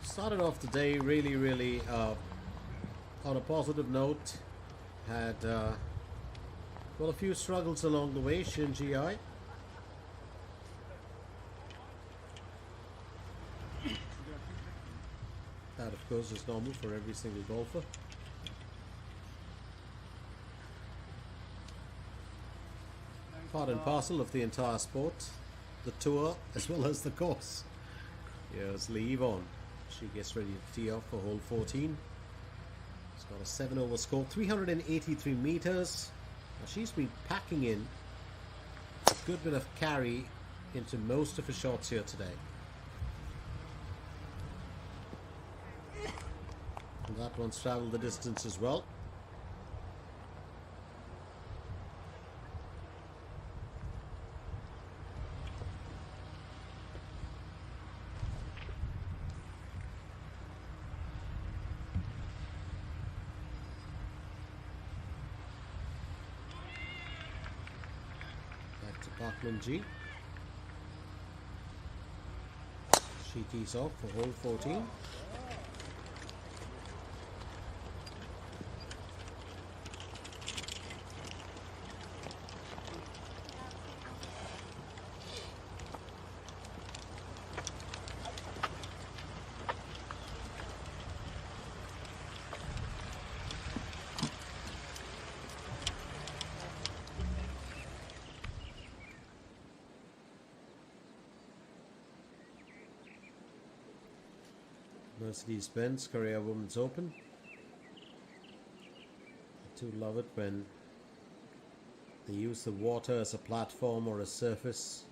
Started off the day really on a positive note. Had well, a few struggles along the way. Shin Ji-ai. That of course is normal for every single golfer. Part and parcel of the entire sport, the tour as well as the course. Here's Lee Yvonne. She gets ready to tee off for hole 14. She's got a 7 over score, 383 meters. Now she's been packing in a good bit of carry into most of her shots here today. And that one's traveled the distance as well. Parkmanji. She tees off for hole 14. Mercedes-Benz Korea Women's Open. I do love it when they use the water as a platform or a surface.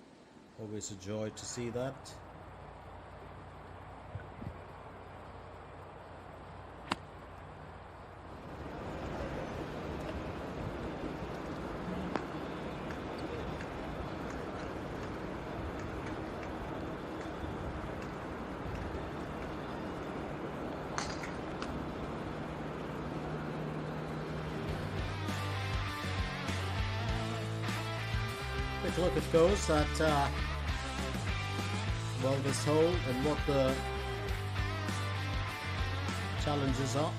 Always a joy to see that. Quick look at those at well, this hole and what the challenges are.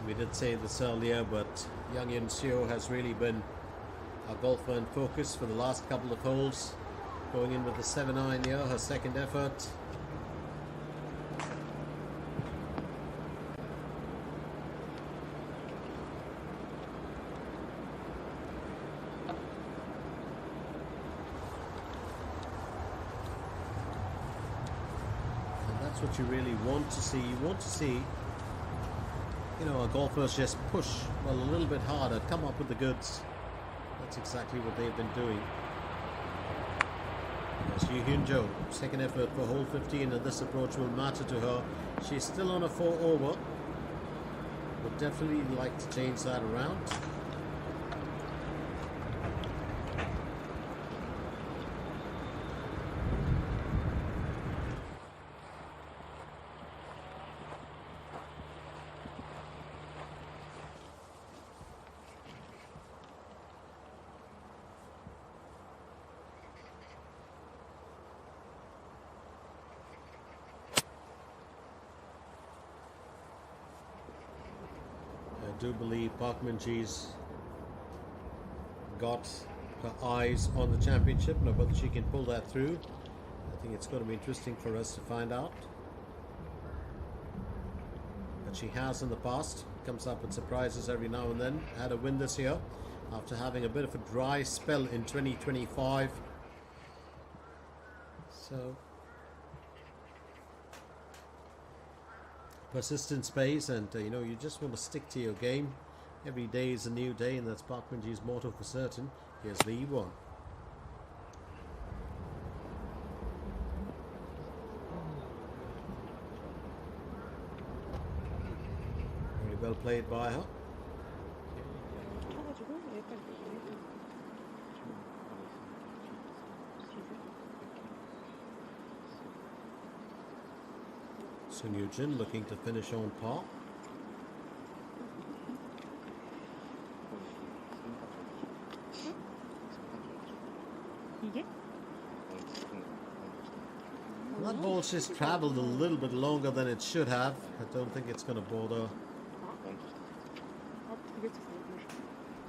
We did say this earlier, but Young Yun Seo has really been our golfer in focus for the last couple of holes. Going in with the 7-iron here, her second effort. And that's what you really want to see. You want to see, you know, our golfers just push, well, a little bit harder, come up with the goods. That's exactly what they've been doing. There's Yu Hyun Jo, second effort for hole 15, and this approach will matter to her. She's still on a 4 over. Would definitely like to change that around. I do believe Park Min-ji's got her eyes on the championship. Now, whether she can pull that through, I think it's going to be interesting for us to find out. But she has in the past. Comes up with surprises every now and then. Had a win this year after having a bit of a dry spell in 2025. So persistent space, and you know, you just want to stick to your game. Every day is a new day, and that's Park Min-ji's motto for certain. Here's the E1. Very well played by her. Sun Yoo-jin looking to finish on par. That ball's just travelled a little bit longer than it should have. I don't think it's going to bother,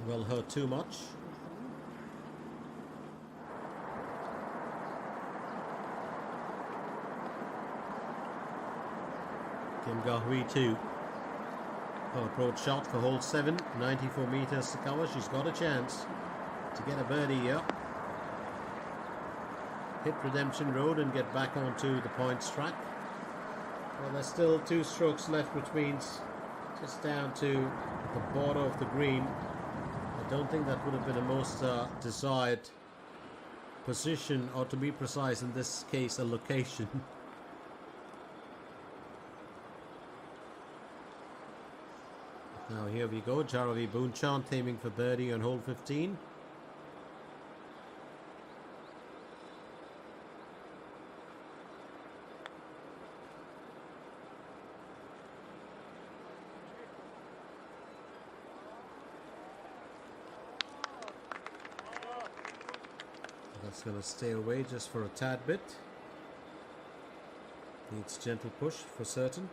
well, her too much. Kim Ga-hui too. Her approach shot for hole 7, 94 meters to cover. She's got a chance to get a birdie here. Hit Redemption Road and get back onto the points track. Well, there's still 2 strokes left, which means just down to the border of the green. I don't think that would have been the most desired position, or to be precise in this case, a location. Now here we go, Jaravi Boonchant aiming for birdie on hole 15. That's going to stay away just for a tad bit. Needs gentle push for certain.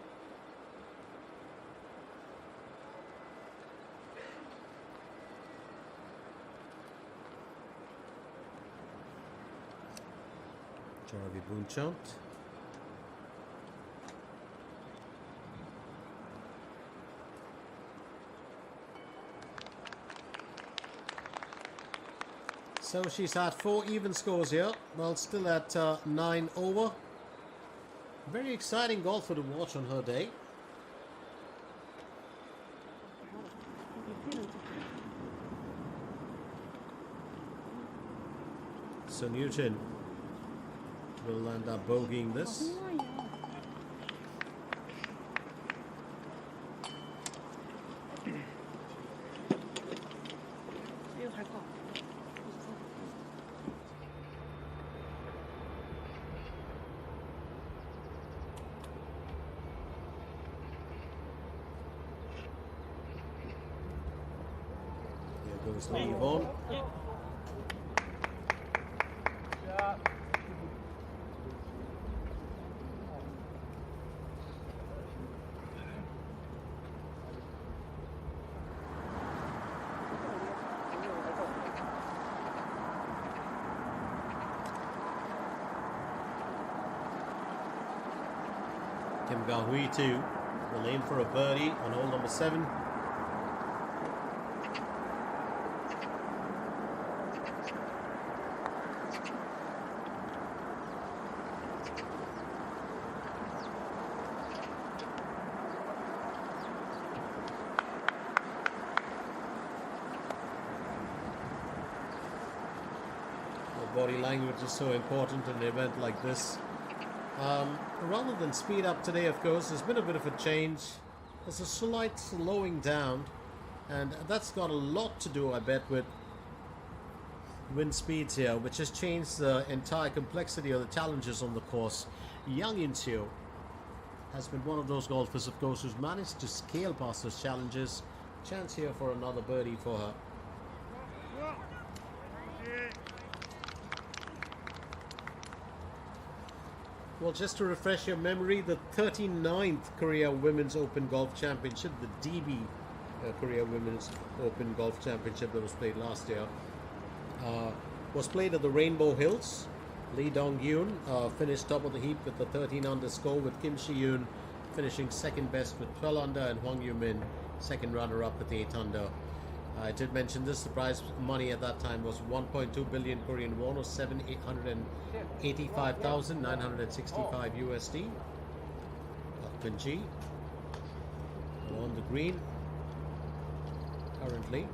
Jaravi Bunchant. So she's had 4 even scores here, well, still at 9 over. Very exciting golfer to watch on her day. So Newton will end up bogeying this. Here goes Lee Vaughan. Kim Gahui too will aim for a birdie on hole number 7. Body language is so important in an event like this. Rather than speed up today, of course, there's been a bit of a change. There's a slight slowing down, and that's got a lot to do, I bet, with wind speeds here, which has changed the entire complexity of the challenges on the course. Yang Yin-seo has been one of those golfers, of course, who's managed to scale past those challenges. Chance here for another birdie for her. Well, just to refresh your memory, the 39th Korea Women's Open Golf Championship, the DB Korea Women's Open Golf Championship that was played last year, was played at the Rainbow Hills. Lee Dong-yoon finished top of the heap with the 13 under score, with Kim Shi-yoon finishing second best with 12 under, and Hwang Yoo-min second runner up with 8 under. I did mention this. The prize money at that time was 1.2 billion Korean won, or 785,965 USD. G on the green currently.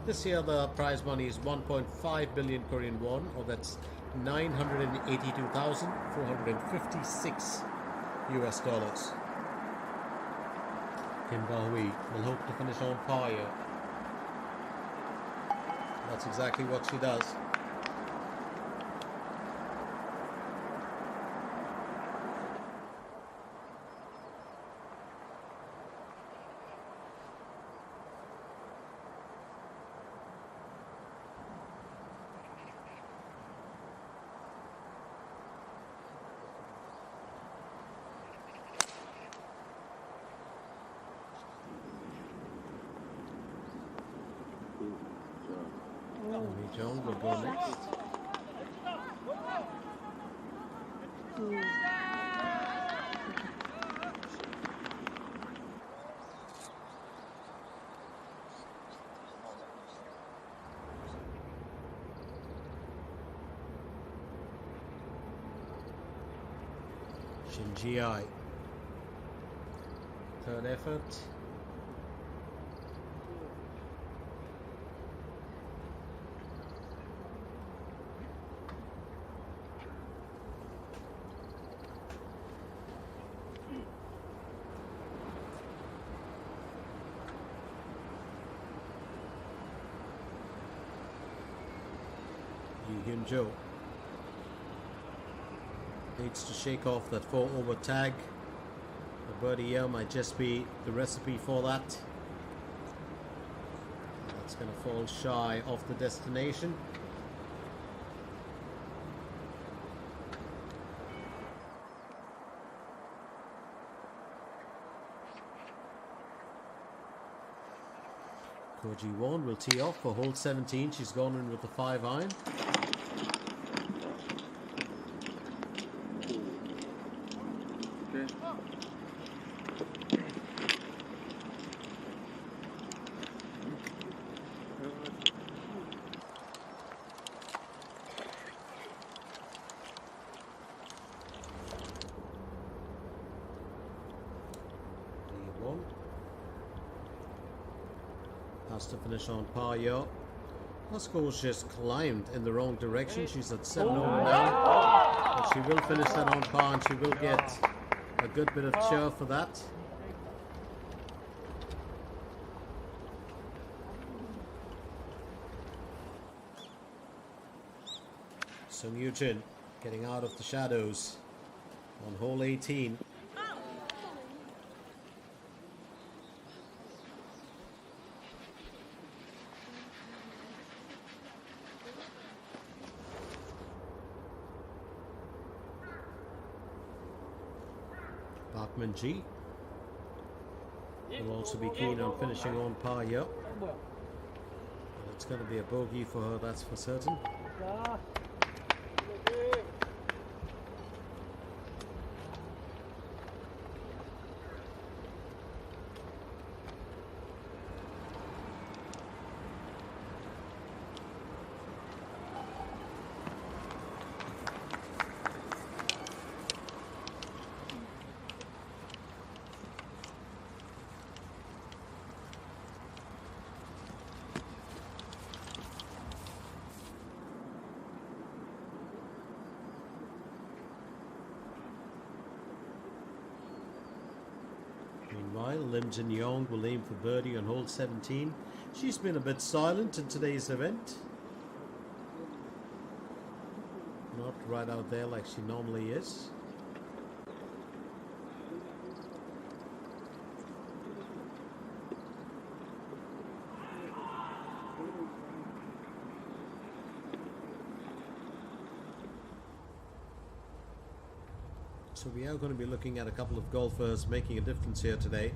This year the prize money is 1.5 billion Korean won, or that's 982,456 US dollars. Kim Ga-hui will hope to finish on par here. That's exactly what she does. John will go next. Shin Ji-ai, third effort. Hyun-jo needs to shake off that 4 over tag. The birdie here might just be the recipe for that. That's going to fall shy of the destination. Ko Ji-won will tee off for hole 17. She's gone in with the 5 iron. Has to finish on par here. Her score's just climbed in the wrong direction. She's at 7 over now. But she will finish that on par and she will get a good bit of cheer for that. So Nugent getting out of the shadows on hole 18. G will also be keen on finishing on par here. It's going to be a bogey for her, that's for certain. Meanwhile, Lim Jin Yong will aim for birdie on hole 17. She's been a bit silent in today's event. Not right out there like she normally is. So we are going to be looking at a couple of golfers making a difference here today.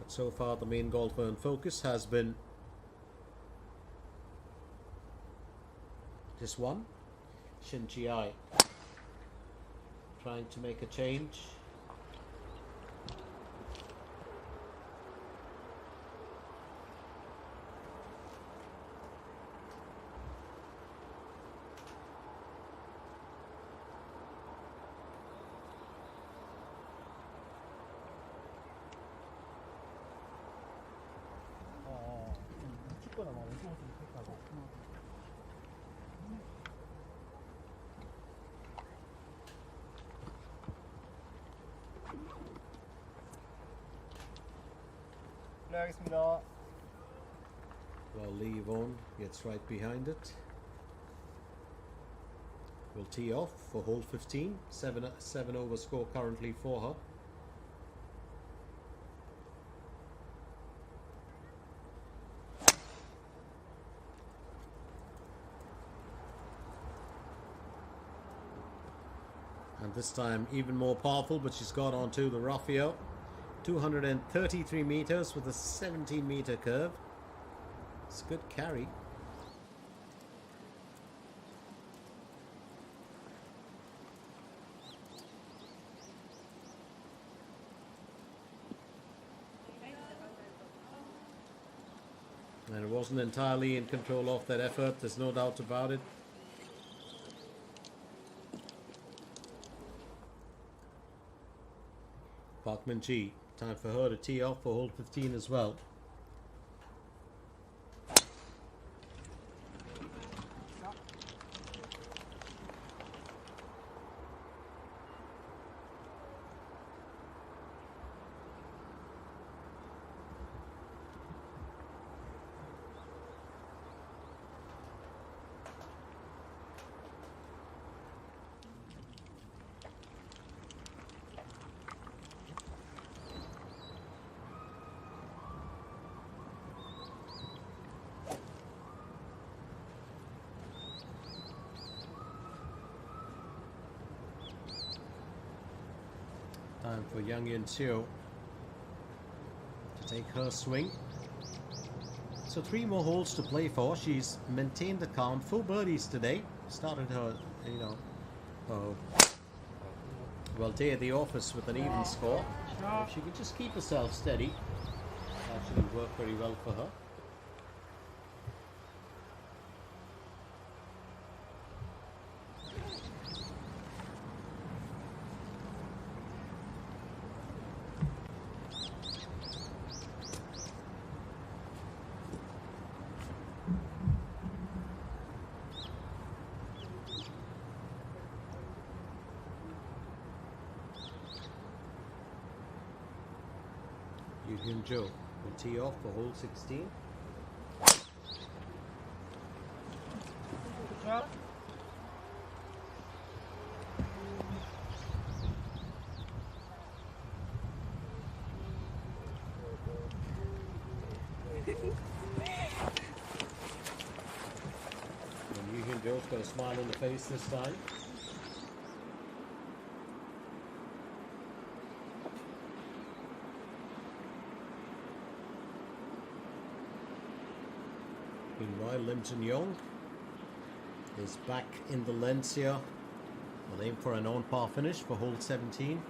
But so far the main golfer in focus has been this one, Shin Chi-ai, trying to make a change. 플레이하겠습니다. Well, Lee Yvonne gets right behind it. Will tee off for hole 15. 7 over score currently for her. And this time even more powerful, but she's got onto the rough here. 233 meters with a 17-meter curve. It's a good carry. And it wasn't entirely in control of that effort, there's no doubt about it. Park Min-ji, time for her to tee off for hole 15 as well. Time for Yang Yun Seo to take her swing. So 3 more holes to play for. She's maintained the calm. 4 birdies today. Started her, well, day at the office with an even score. If she could just keep herself steady, actually worked very well for her. Yuhyun Jo will tee off for hole 16. And Yuhyun Jo's got a smile on the face this time. Meanwhile, Lim Jin-young is back in the lens here. We'll aim for an on-par finish for hole 17.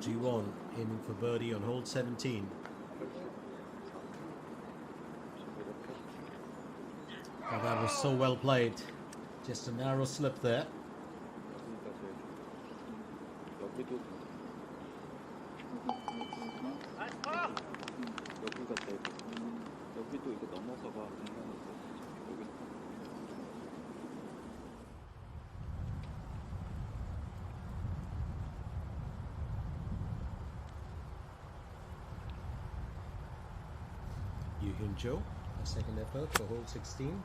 G1 aiming for birdie on hole 17. Oh, that was so well played. Just a narrow slip there. Yuhyun Jo, a second effort for hole 16.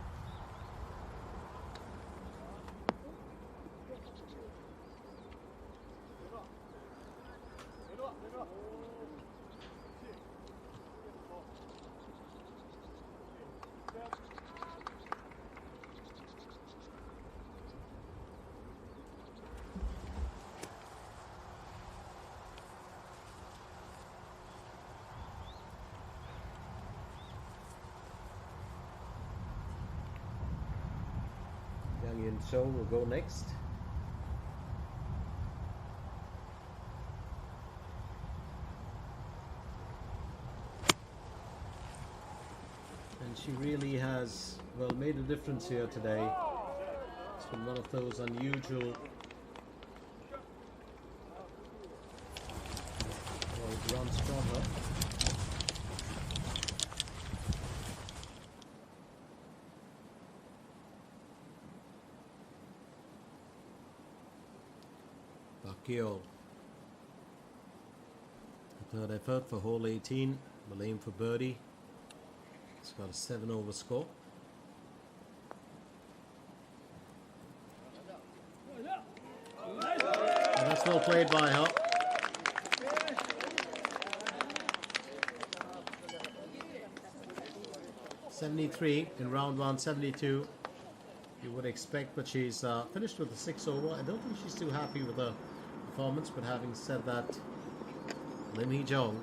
So will go next. And she really has, well, made a difference here today. It's been one of those unusual runs from her. Bakio. Third effort for hole 18. Will aim for birdie. It's got a 7-over score. And that's well played by her. .73 in round 1, 72. You would expect, but she's finished with a 6-over. I don't think she's too happy with her performance, but having said that, Lim Hee-jung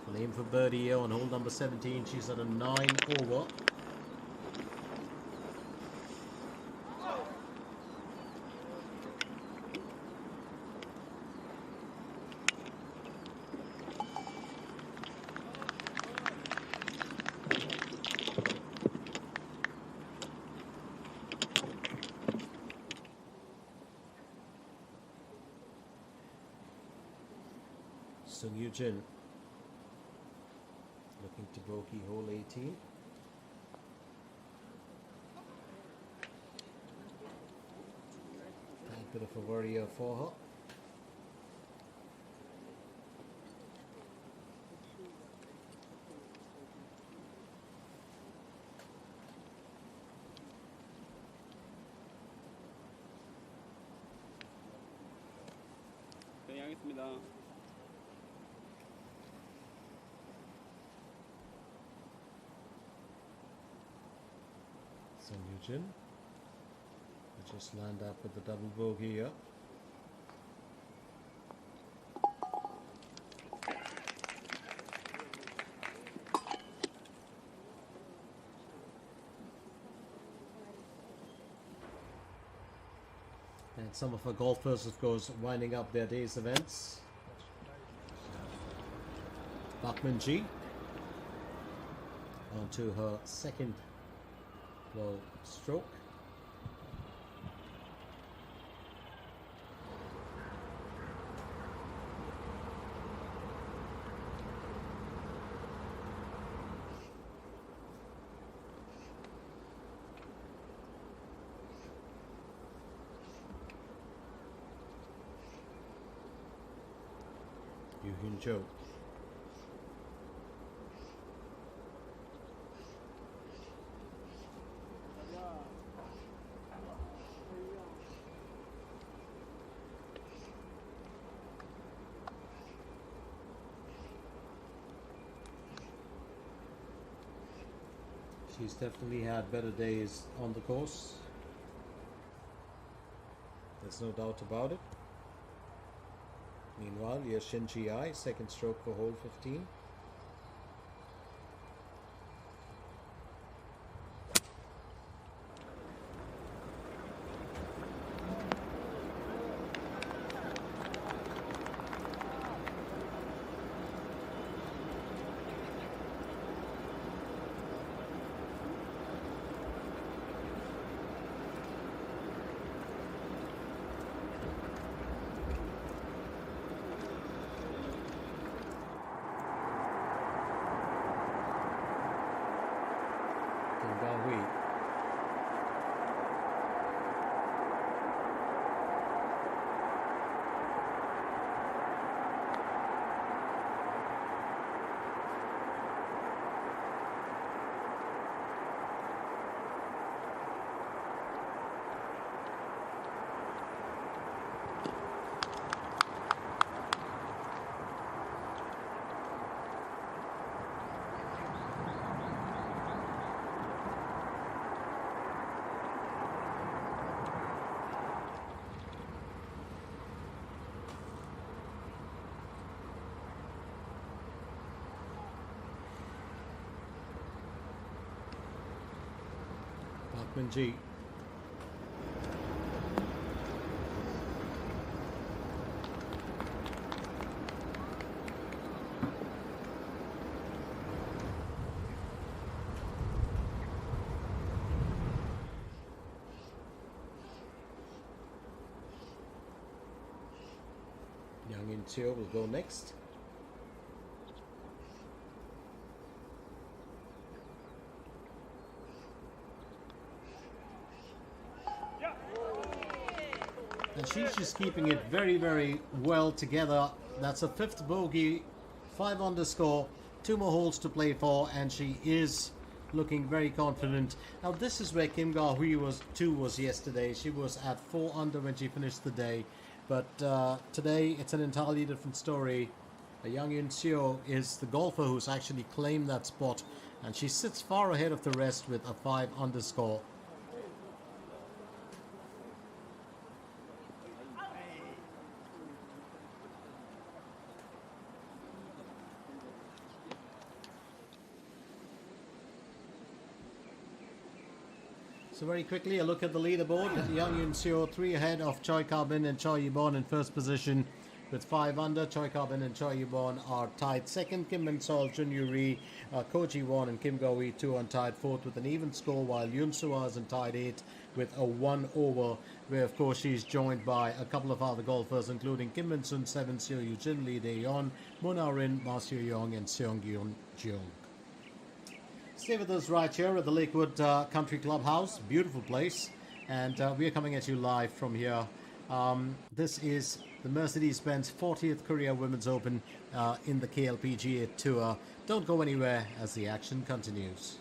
will aim for birdie here on hole number 17. She's at a 9-over. Yujin looking to bogey hole 18. A bit of a worrier for her. 네, 하겠습니다. Sung Yujin will just land up with the double bogey here. And some of our golfers, of course, winding up their day's events. Bakman G onto her second low stroke. Yoo-Hyun Jo. She's definitely had better days on the course. There's no doubt about it. Meanwhile, here's Shin Ji-ai, second stroke for hole 15. Hui. Bakman G. Young In Seo will go next. And she's just keeping it very, very well together. That's a fifth bogey, 5 under score, 2 more holes to play for, and she is looking very confident. Now this is where Kim Ga-hui was yesterday. She was at 4 under when she finished the day. But today it's an entirely different story. Young In Seo is the golfer who's actually claimed that spot, and she sits far ahead of the rest with a 5 under score. So very quickly, a look at the leaderboard. Young In Seo 3 ahead of Choi Ka-bin and Choi Yibon in first position. with 5 under. Choi Ka-bin and Choi Yibon are tied second. Kim Min-sol, Jun Yu-ri, Ko Ji-won and Kim Go-wi 2 on tied fourth with an even score, while Yoon Soo-ah is in tied 8 with a 1 over, where of course she's joined by a couple of other golfers including Kim Min-sun 7, Seo Yu-jin, Lee Dae-yeon, Moon Ah-rin, Ma Seo-young and Seong Gyun-jung. Stay with us right here at the Lakewood Country Clubhouse. Beautiful place. And we are coming at you live from here. This is the Mercedes-Benz 40th Korea Women's Open in the KLPGA Tour. Don't go anywhere as the action continues.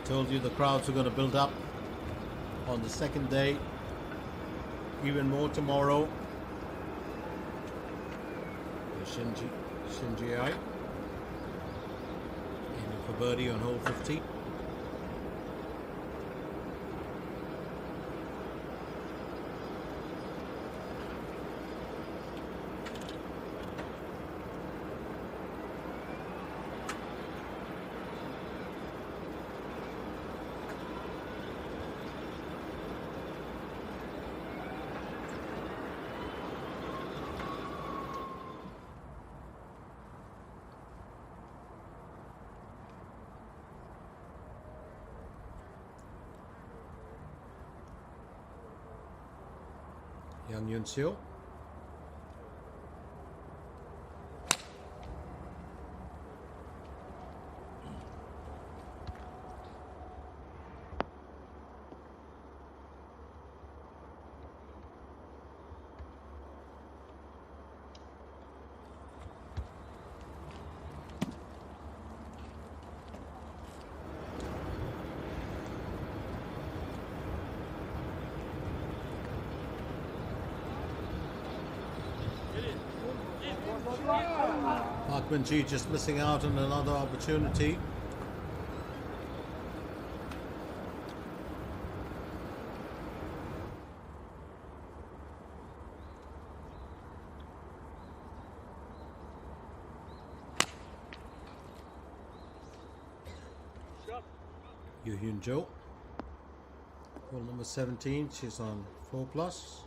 Told you the crowds are going to build up on the second day, even more tomorrow. Shinji aiming for birdie on hole 50. Yang Yun Seo. Park Min-ji just missing out on another opportunity. Yoo Hyun Jo, hole number 17, she's on 4+,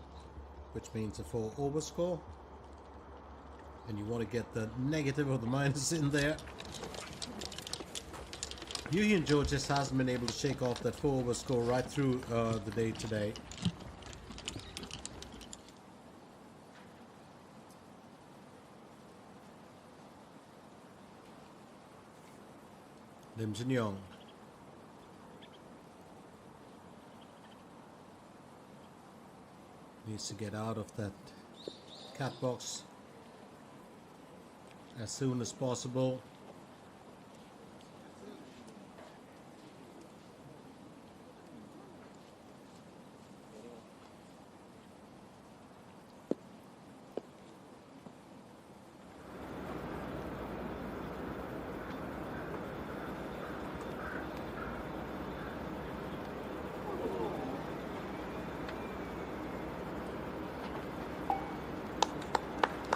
which means a 4 over score. And you want to get the negative or the minus in there. Yoo Hyun Jo just hasn't been able to shake off that 4 over score right through the day today. Lim Jin Young. Needs to get out of that cat box as soon as possible.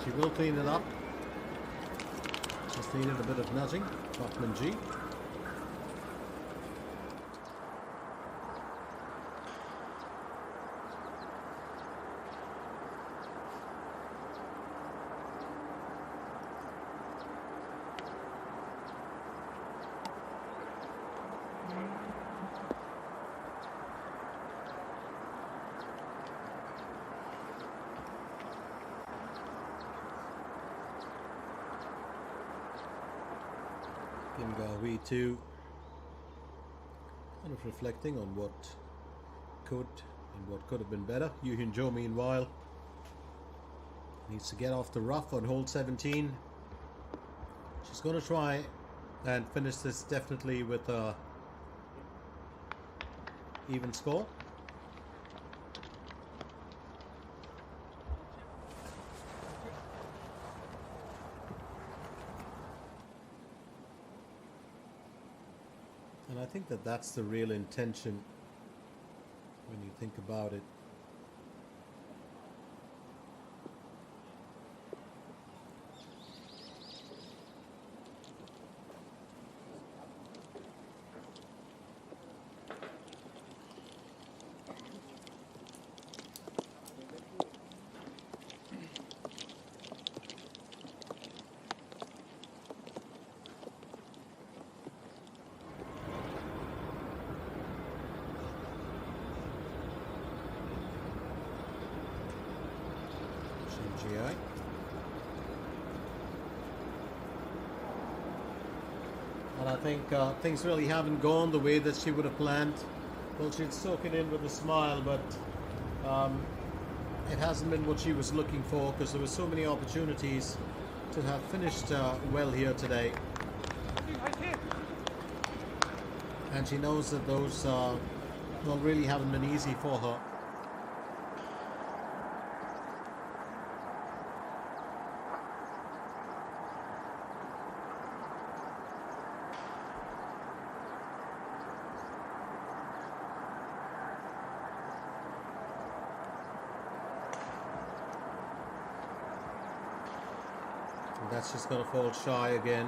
She will clean it up. Just needed a bit of nudging. Park Min-ji. Kim Ga-hui too, kind of reflecting on what could and what could have been better. Yoo Hyun Jo, meanwhile, needs to get off the rough on hole 17. She's going to try and finish this definitely with a even score. And I think that that's the real intention when you think about it. GI. And I think things really haven't gone the way that she would have planned. Well, she'd soak it in with a smile, but it hasn't been what she was looking for, because there were so many opportunities to have finished well here today. And she knows that those well, really haven't been easy for her. And that's just going to fall shy again.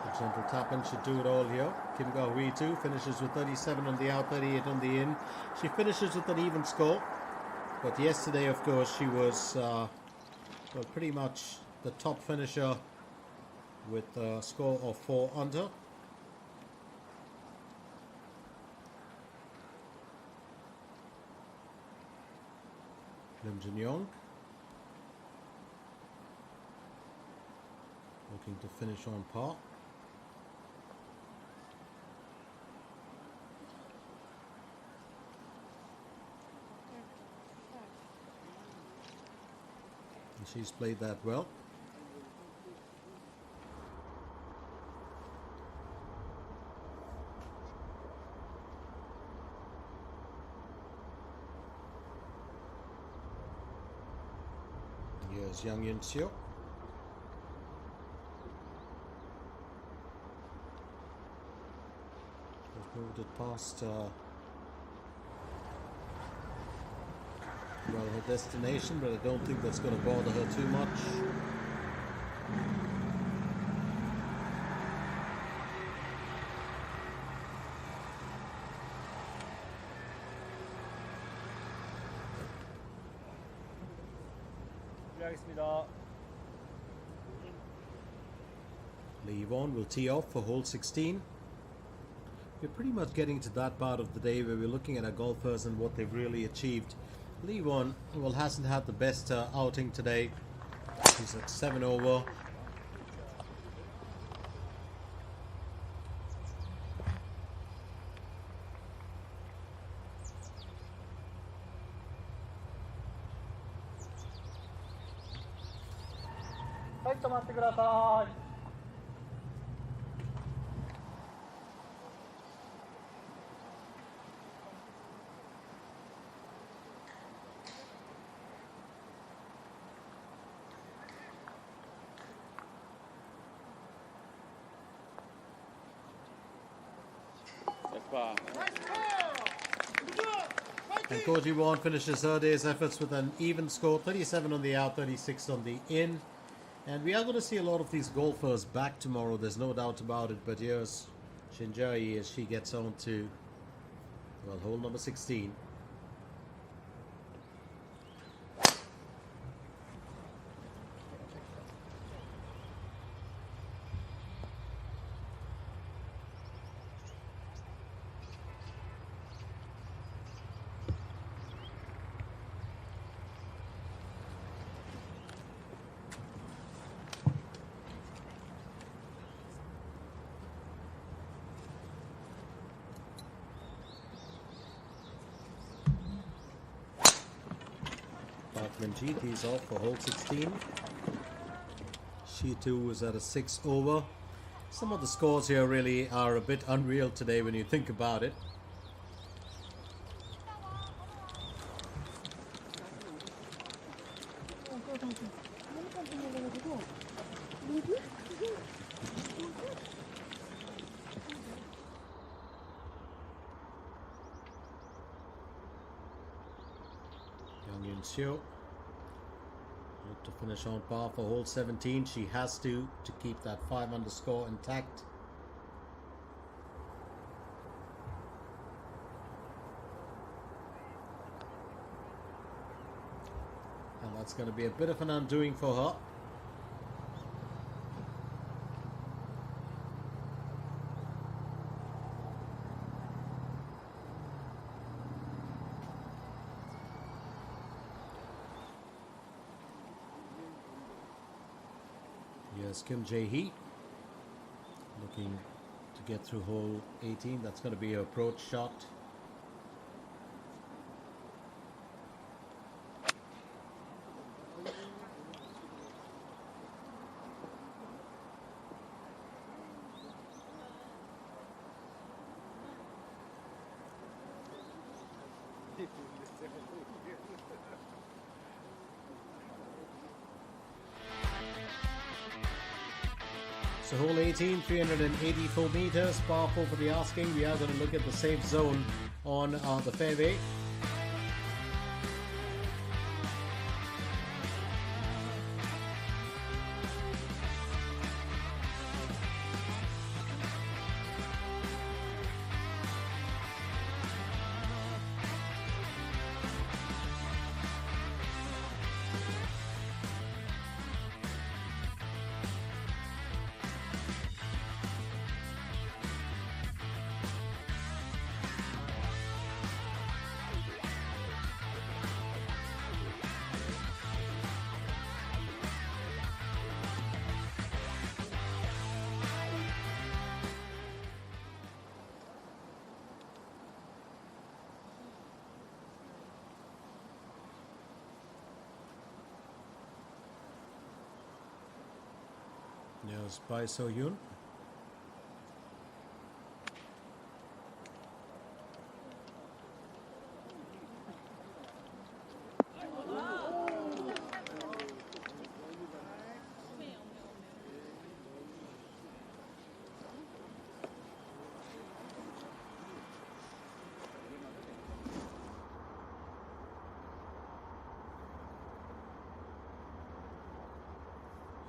A gentle tap-in should do it all here. Kim Ga-hui too finishes with 37 on the out, 38 on the in. She finishes with an even score. But yesterday, of course, she was well, pretty much the top finisher with a score of 4 under. Lim Jin Yong looking to finish on par. And she's played that well. Here's Yang Yun Seo. They've moved it past well, her destination, but I don't think that's going to bother her too much. 준비하겠습니다. Lee Yvonne will tee off for hole 16. We're pretty much getting to that part of the day where we're looking at our golfers and what they've really achieved. Lee Yvonne, well, hasn't had the best outing today. He's at 7 over. And Koji Yvonne finishes her day's efforts with an even score, 37 on the out, 36 on the in. And we are going to see a lot of these golfers back tomorrow, there's no doubt about it. But here's Shinjai as she gets on to, well, hole number 16. Manjeet, he's off for hole 16. She too is at a 6 over. Some of the scores here really are a bit unreal today when you think about it. Yang Yun Seo to finish on par for hole 17. She has to keep that 5 under score intact. And that's going to be a bit of an undoing for her. Yes, Kim Jae-hee looking to get through hole 18. That's going to be her approach shot. So hole 18, 384 meters, par 4 for the asking. We are going to look at the safe zone on the fairway. There's Bai So-yoon.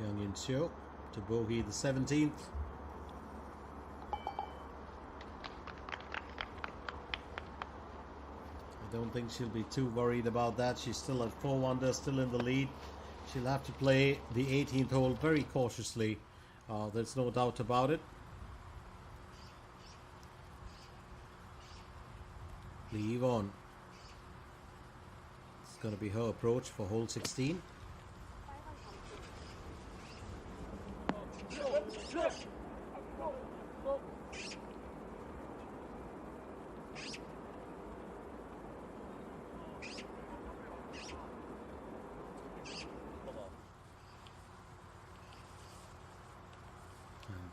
Young In Seo to bogey the 17th. I don't think she'll be too worried about that. She's still at 4 under, still in the lead. She'll have to play the 18th hole very cautiously. There's no doubt about it. Leave on. It's going to be her approach for hole 16.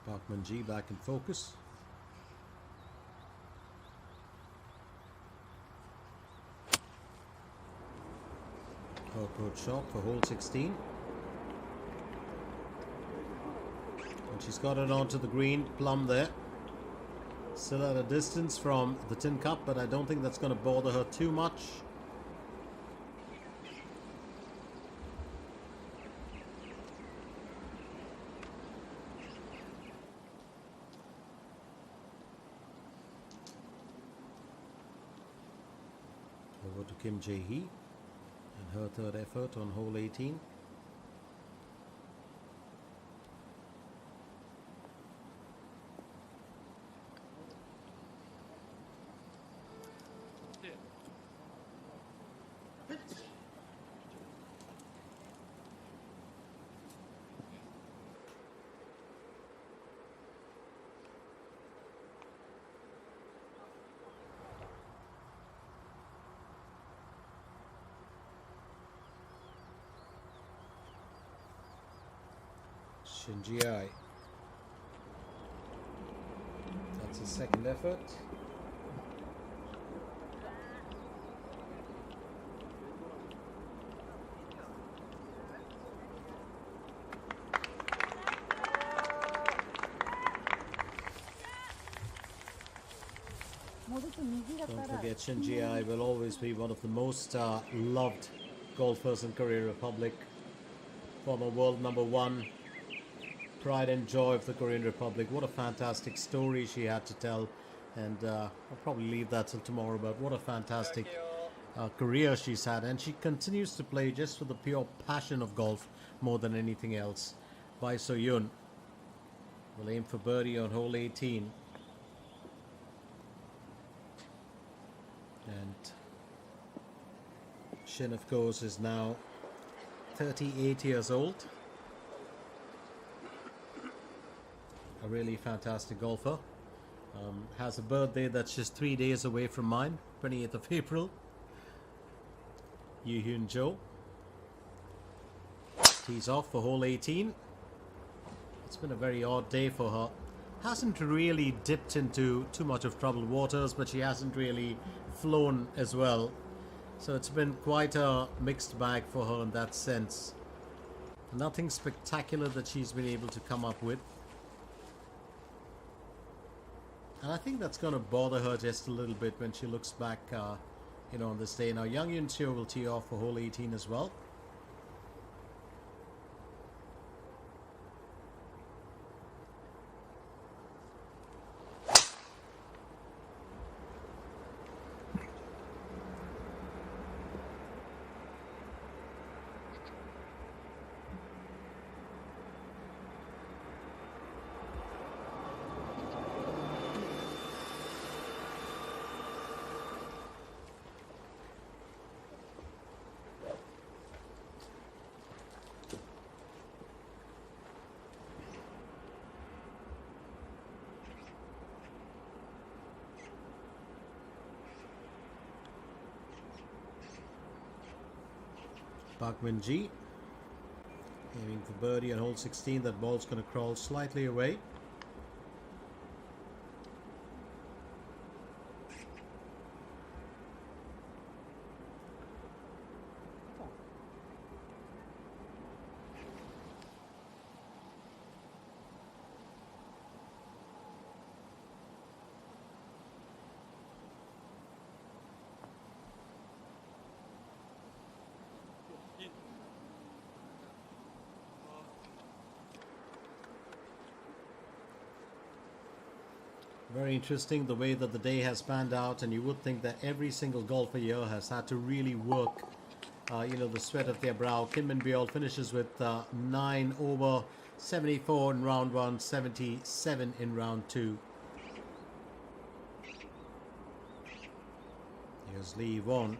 Bachman G back in focus. Her approach shot for hole 16. And she's got it onto the green, plumb there. Still at a distance from the tin cup, but I don't think that's going to bother her too much. Over to Kim Jae-hee and her third effort on hole 18. Shin Ji-ai. That's his second effort. Don't forget, Shin Ji-ai will always be one of the most loved golfers in Korea Republic. Former world #1. Pride and joy of the Korean Republic. What a fantastic story she had to tell, and I'll probably leave that till tomorrow, but what a fantastic career she's had, and she continues to play just for the pure passion of golf more than anything else. Bai So-yoon will aim for birdie on hole 18, and Shin, of course, is now 38 years old. A really fantastic golfer. Has a birthday that's just 3 days away from mine, 28th of April. Yoo Hyun Jo tees off for hole 18. It's been a very odd day for her. Hasn't really dipped into too much of troubled waters, but she hasn't really flown as well. So it's been quite a mixed bag for her in that sense. Nothing spectacular that she's been able to come up with. And I think that's going to bother her just a little bit when she looks back, on this day. Now, Young In Seo will tee off for hole 18 as well. Park Min-ji Aiming for birdie on hole 16. That ball's going to crawl slightly away. Very interesting the way that the day has panned out, and you would think that every single golfer here has had to really work, the sweat of their brow. Kim Min-Beol finishes with 9 over, 74 in round 1, 77 in round 2. Here's Lee Yvonne.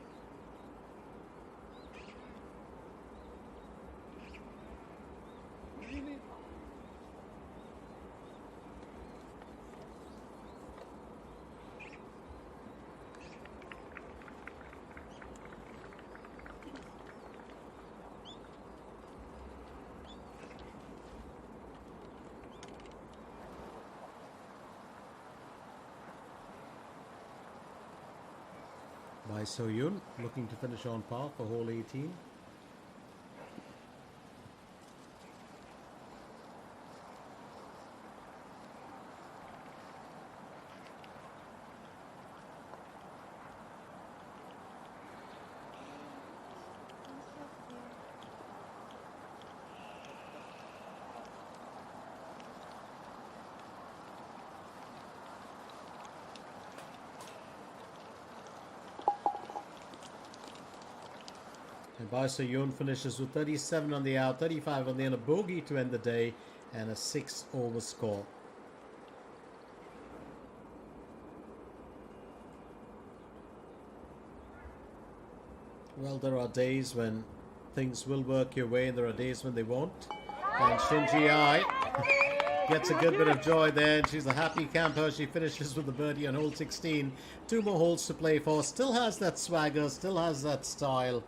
By So-Yoon, looking to finish on par for hole 18. And By So-Yoon finishes with 37 on the out, 35 on the end, a bogey to end the day, and a 6 over score. Well, there are days when things will work your way, and there are days when they won't. And Shin Ji-ai gets a good bit of joy there, and she's a happy camper. She finishes with a birdie on hole 16. 2 more holes to play for. Still has that swagger, still has that style,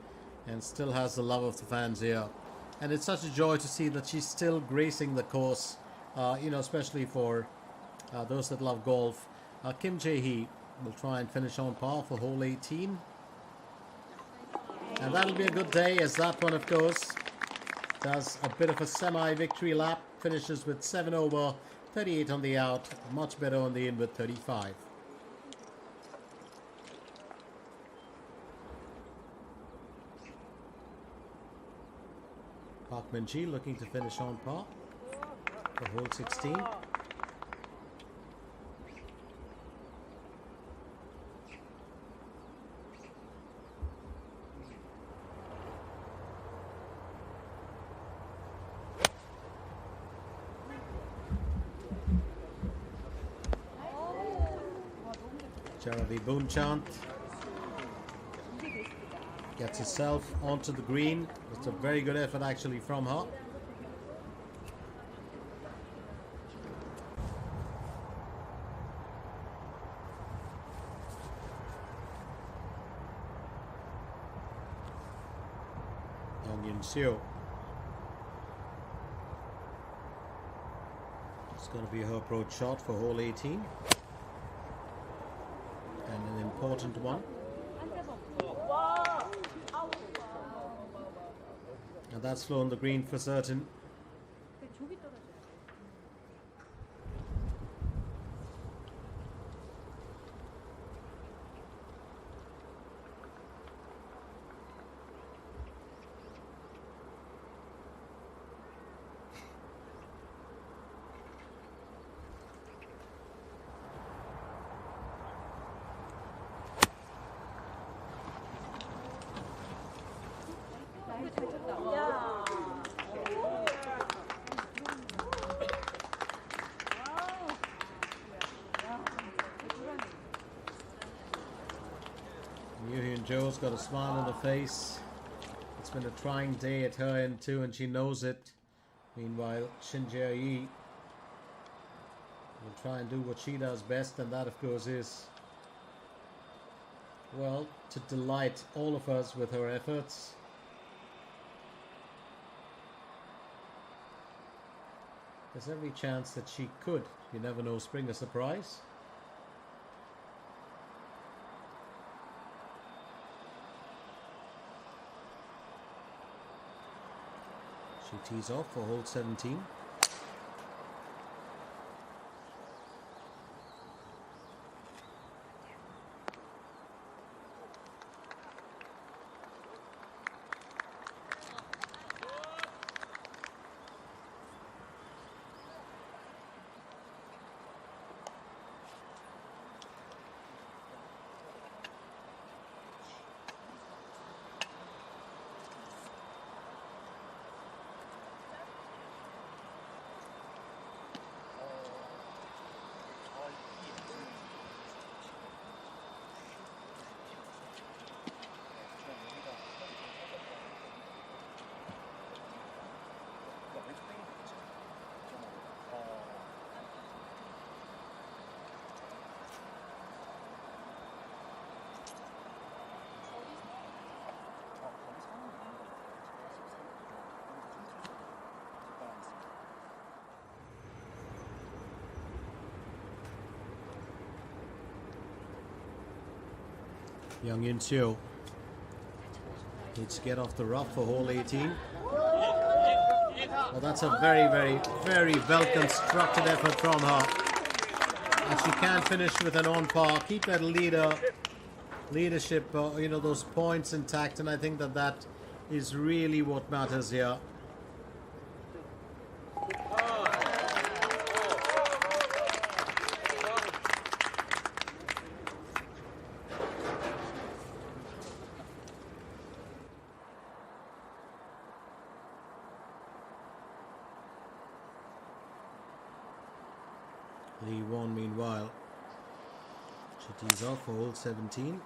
and still has the love of the fans here. And it's such a joy to see that she's still gracing the course, especially for those that love golf. Kim Jae-hee will try and finish on par for hole 18. And that'll be a good day, as that one, of course, does a bit of a semi-victory lap. Finishes with 7 over, 38 on the out, much better on the in with 35. Park Min-ji looking to finish on par for hole 16. Jaravi Boonchant gets herself onto the green. It's a very good effort actually from her. Yong Yun-seo. It's going to be her approach shot for hole 18. And an important one. And that's flown the green for certain. Joe's got a smile on her face. It's been a trying day at her end too, and she knows it. Meanwhile, Shin Jae-hee will try and do what she does best, and that of course is, well, to delight all of us with her efforts. There's every chance that she could, you never know, spring a surprise. She tees off for hole 17. Young Yun-seo needs to get off the rough for hole 18. Well, that's a very, very, very well-constructed effort from her. And she can finish with an on par. Keep that leadership, you know, those points intact. And I think that that is really what matters here. Lee Won, meanwhile, she tees off for hole 17.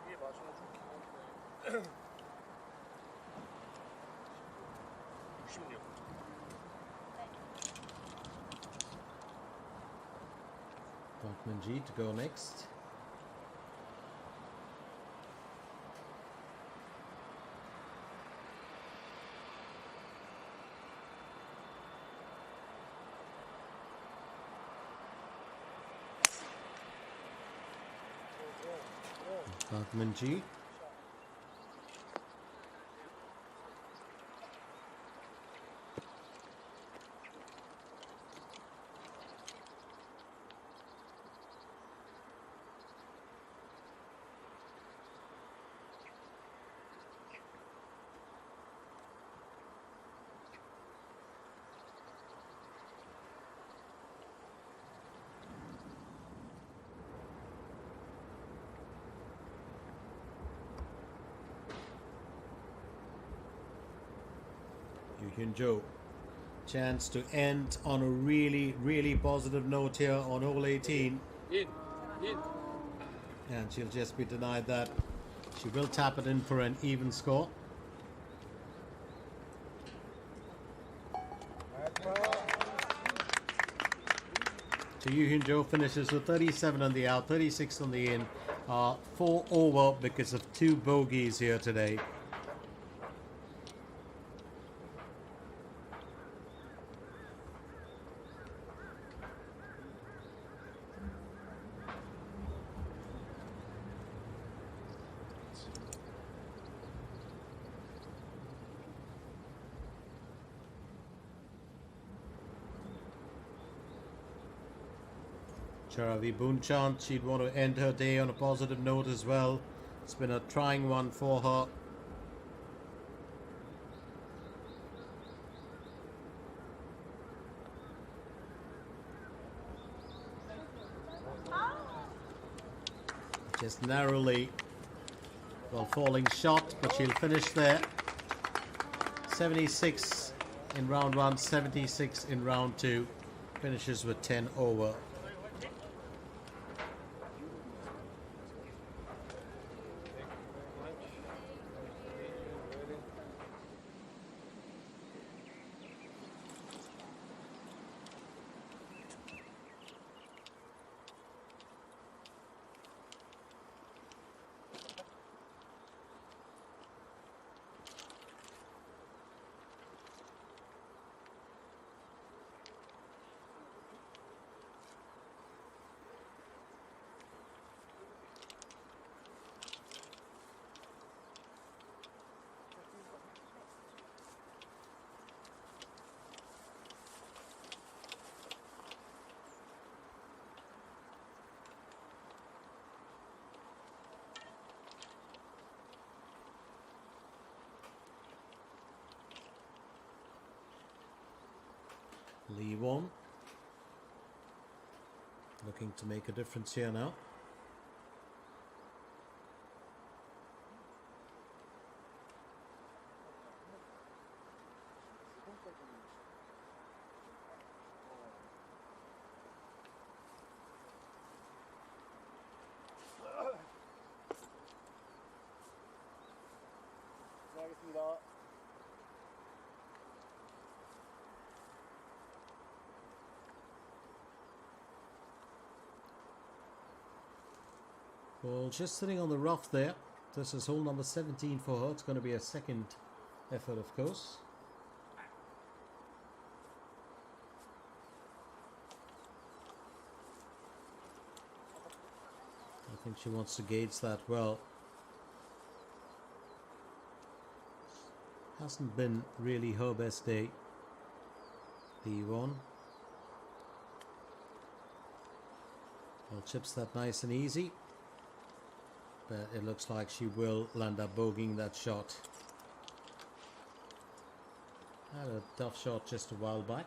이게 마지막 좀 66. G to go next. G. Joe, chance to end on a really, really positive note here on hole 18. And she'll just be denied that. She will tap it in for an even score. So Yoo-Hyun Jo finishes with 37 on the out, 36 on the in, 4 over because of 2 bogeys here today. Charavi Boonchant, she'd want to end her day on a positive note as well. It's been a trying one for her. Just narrowly, well, falling shot, but she'll finish there. 76 in round 1, 76 in round 2. Finishes with 10 over. Lee Won looking to make a difference here now. 고생하겠습니다. Well, just sitting on the rough there. This is hole number 17 for her. It's going to be a second effort, of course. I think she wants to gauge that well. Hasn't been really her best day. The one. Well, chips that nice and easy. But it looks like she will land up bogeying that shot. Had a tough shot just a while back.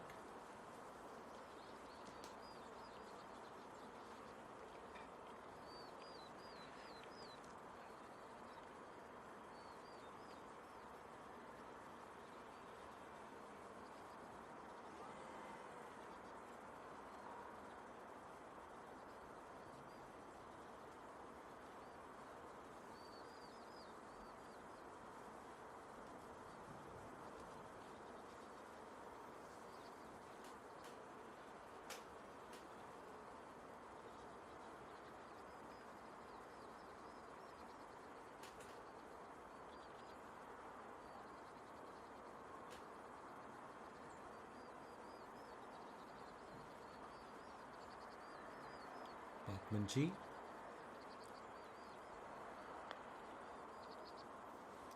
G.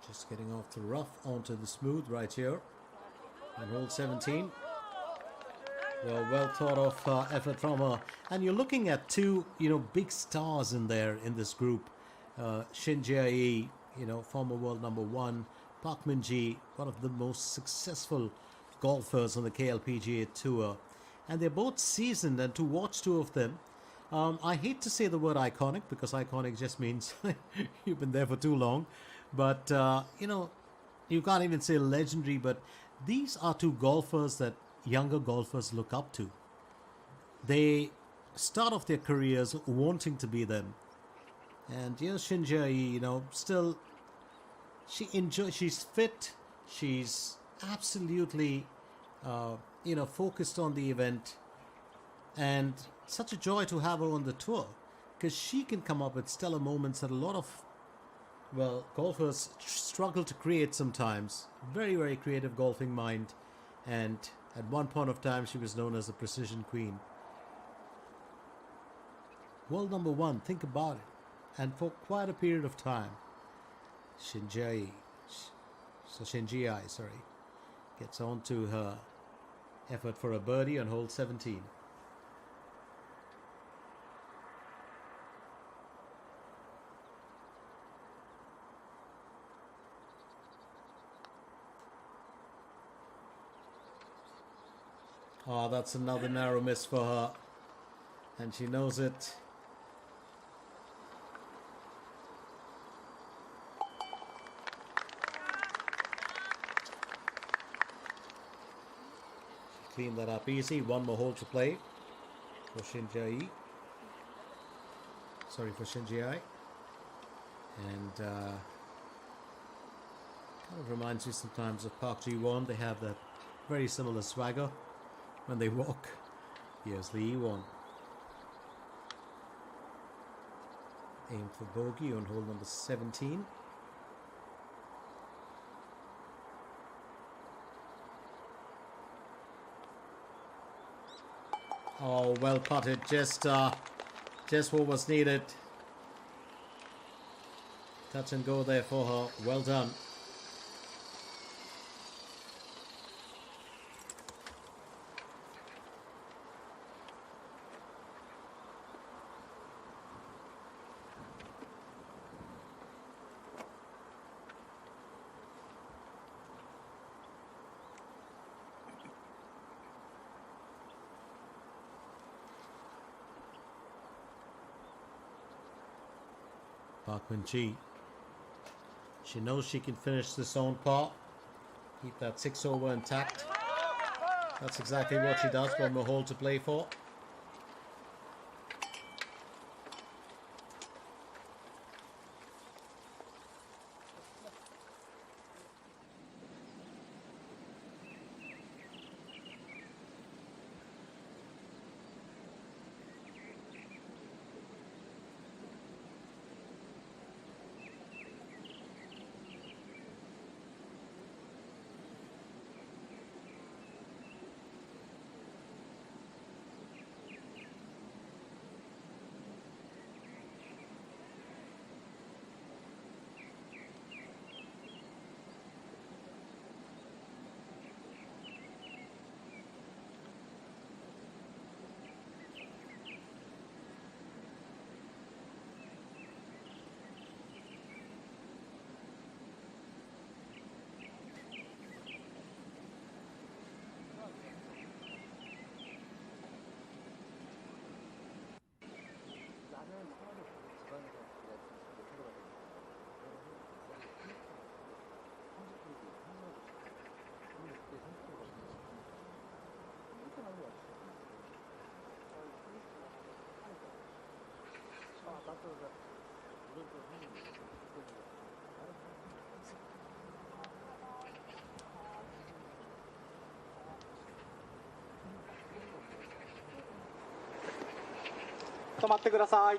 Just getting off the rough onto the smooth right here on hole 17. Well thought of effort from her, and you're looking at two big stars in there in this group. Shin Jae, former world number 1, Park Min-ji, one of the most successful golfers on the KLPGA tour, and they're both seasoned, and to watch two of them, I hate to say the word iconic because iconic just means you've been there for too long. But, you can't even say legendary, but these are two golfers that younger golfers look up to. They start off their careers wanting to be them. And, Shin Jae, still, she's fit. She's absolutely, focused on the event. And such a joy to have her on the tour, because she can come up with stellar moments that a lot of, golfers struggle to create sometimes. Very, very creative golfing mind. And at one point of time, she was known as the precision queen. World number 1, think about it. And for quite a period of time, Shin Jae, gets on to her effort for a birdie on hole 17. Oh, that's another narrow miss for her. And she knows it. Clean that up easy. One more hole to play for Shin Jae. For Shin Jae. And kind of reminds me sometimes of Park Ji-won. They have that very similar swagger when they walk. Here's Lee Won. Aim for bogey on hole number 17. Oh, well putted. Just what was needed. Touch and go there for her. Well done. Park Min-ji. She knows she can finish this on par. Keep that 6 over intact. That's exactly what she does. One more hole to play for.止まってください。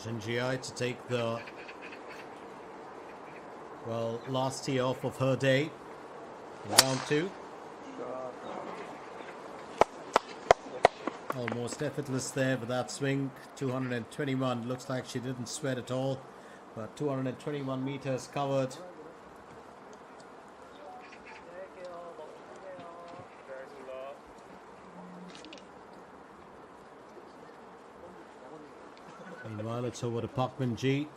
Shinji to take the, well, last tee off of her day. Round 2. Almost effortless there with that swing. 221. Looks like she didn't sweat at all. But 221 meters covered. Meanwhile, it's over to Park Min-ji.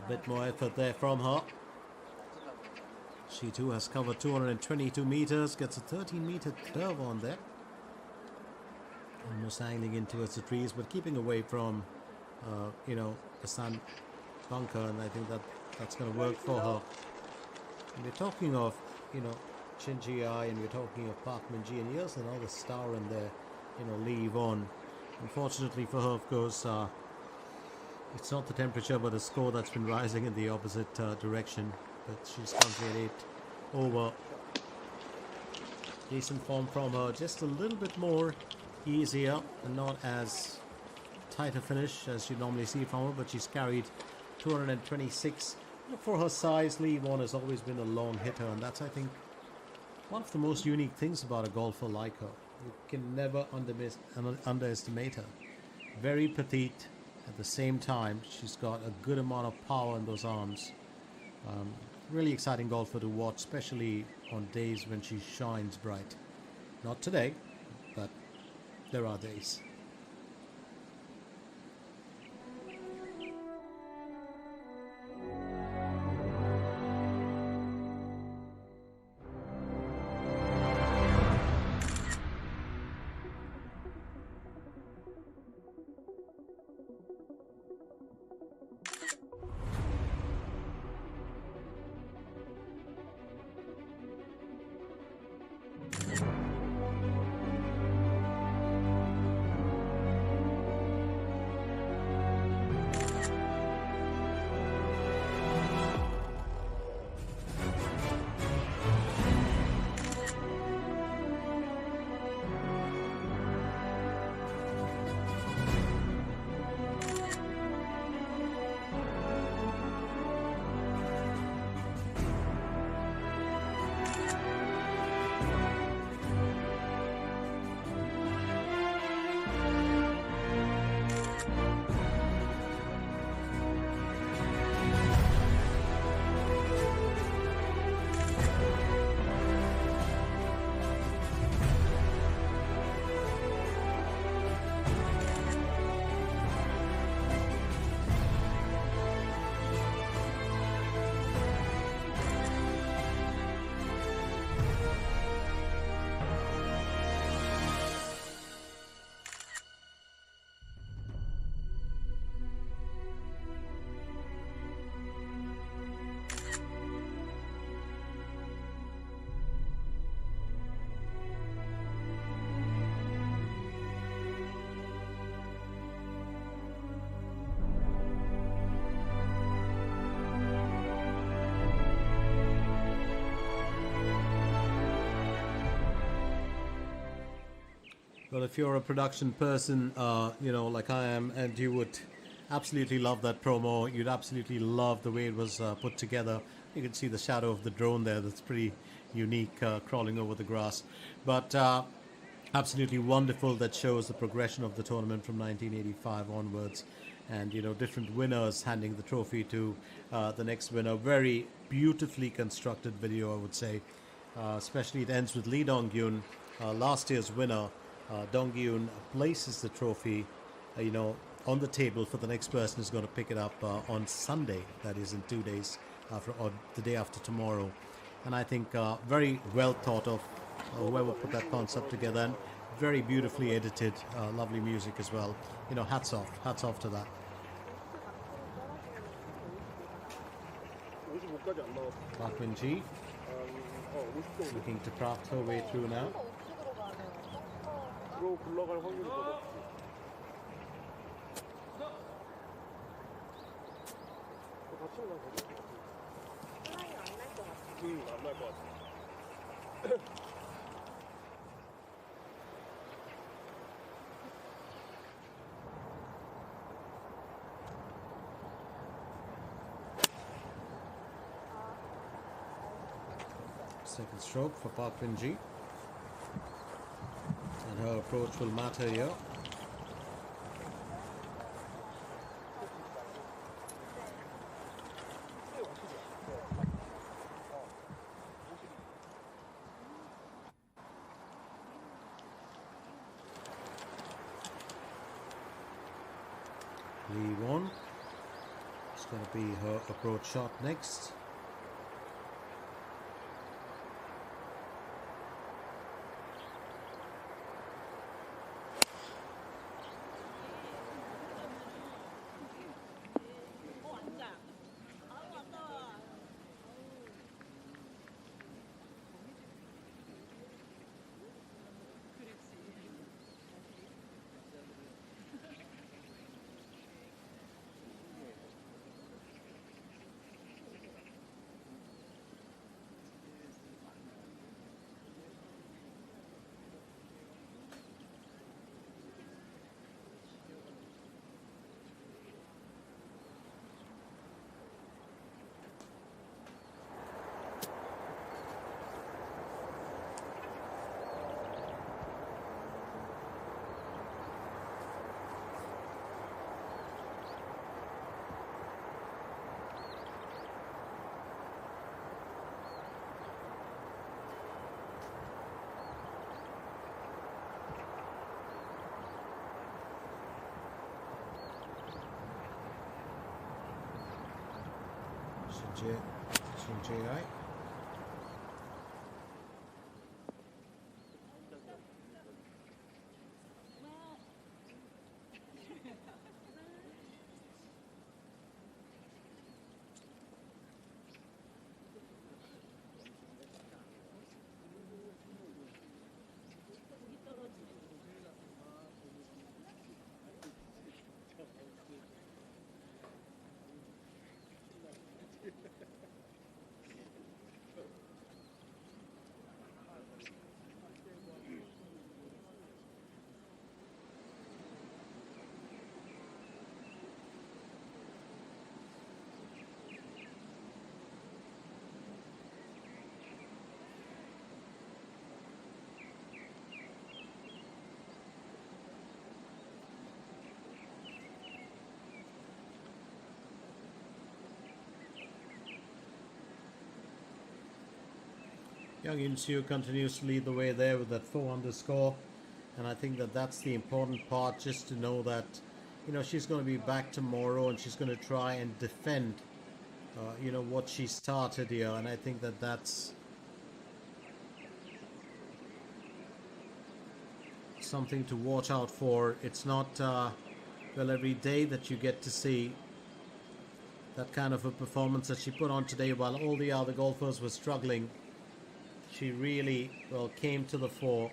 A bit more effort there from her. She too has covered 222 meters, gets a 13-meter curve on there. Almost angling in towards the trees, but keeping away from, the sun bunker, and I think that's going to work for her. And we're talking of, Shinji and we're talking of Park Min-ji, and here's another star in there, Lee Won. Unfortunately for her, of course, it's not the temperature, but the score that's been rising in the opposite direction. But she's currently at 8 over. Decent form from her, just a little bit more easier and not as tight a finish as you normally see from her, but she's carried 226. For her size, Lee Won has always been a long hitter, and that's, I think, one of the most unique things about a golfer like her. You can never underestimate her. Very petite. At the same time, she's got a good amount of power in those arms. Really exciting golfer to watch, especially on days when she shines bright. Not today, but there are days. Well, if you're a production person, like I am, and you would absolutely love that promo, you'd absolutely love the way it was put together. You can see the shadow of the drone there. That's pretty unique, crawling over the grass. But absolutely wonderful. That shows the progression of the tournament from 1985 onwards, and different winners handing the trophy to the next winner. Very beautifully constructed video, I would say. Especially it ends with Lee Dong-gyun, last year's winner. Dong-gyun places the trophy, on the table for the next person who's going to pick it up on Sunday. That is in 2 days, or the day after tomorrow. And I think very well thought of whoever put that concept together, and very beautifully edited, lovely music as well. Hats off to that. 55까지 안 나왔어. Park Min-ji 50 정도. looking to craft her way through now. 들어 굴러갈 확률이 더 높지. 다치는 건 되지? 안날 것 같아. Second stroke for Park Min-ji. And her approach will matter here. Lee won. It's going to be her approach shot next. Shinji. Young In-soo continues to lead the way there with that 4 score, and I think that that's the important part, just to know that she's going to be back tomorrow and she's going to try and defend what she started here, and I think that that's something to watch out for. It's not every day that you get to see that kind of a performance that she put on today while all the other golfers were struggling. She really, came to the fore.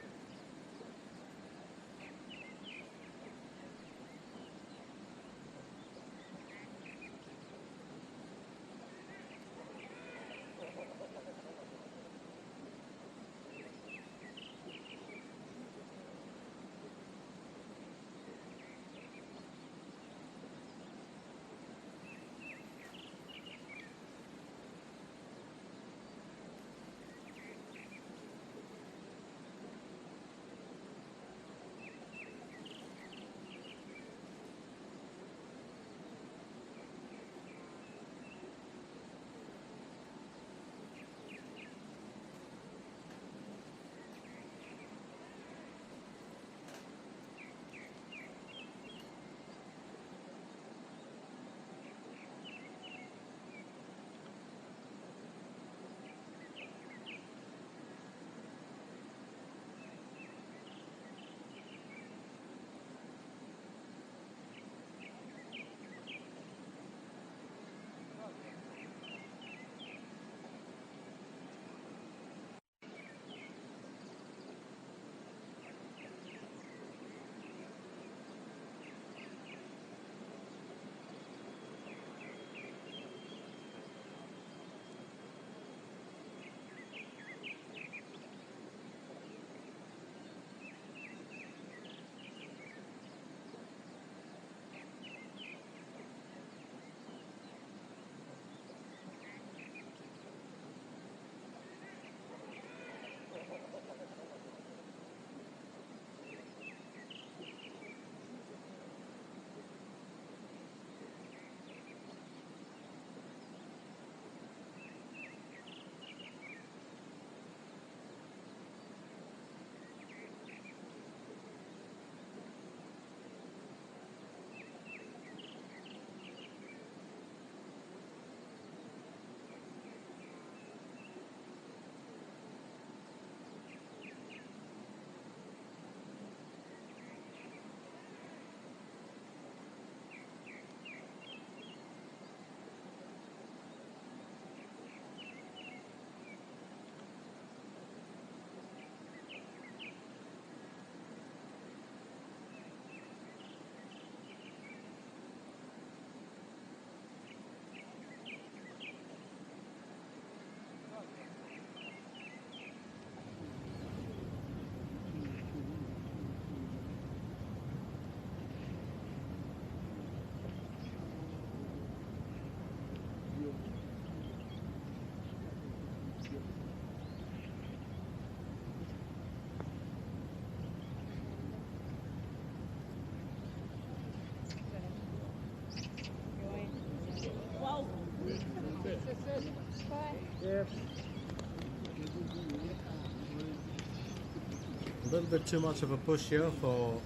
A little bit too much of a push here for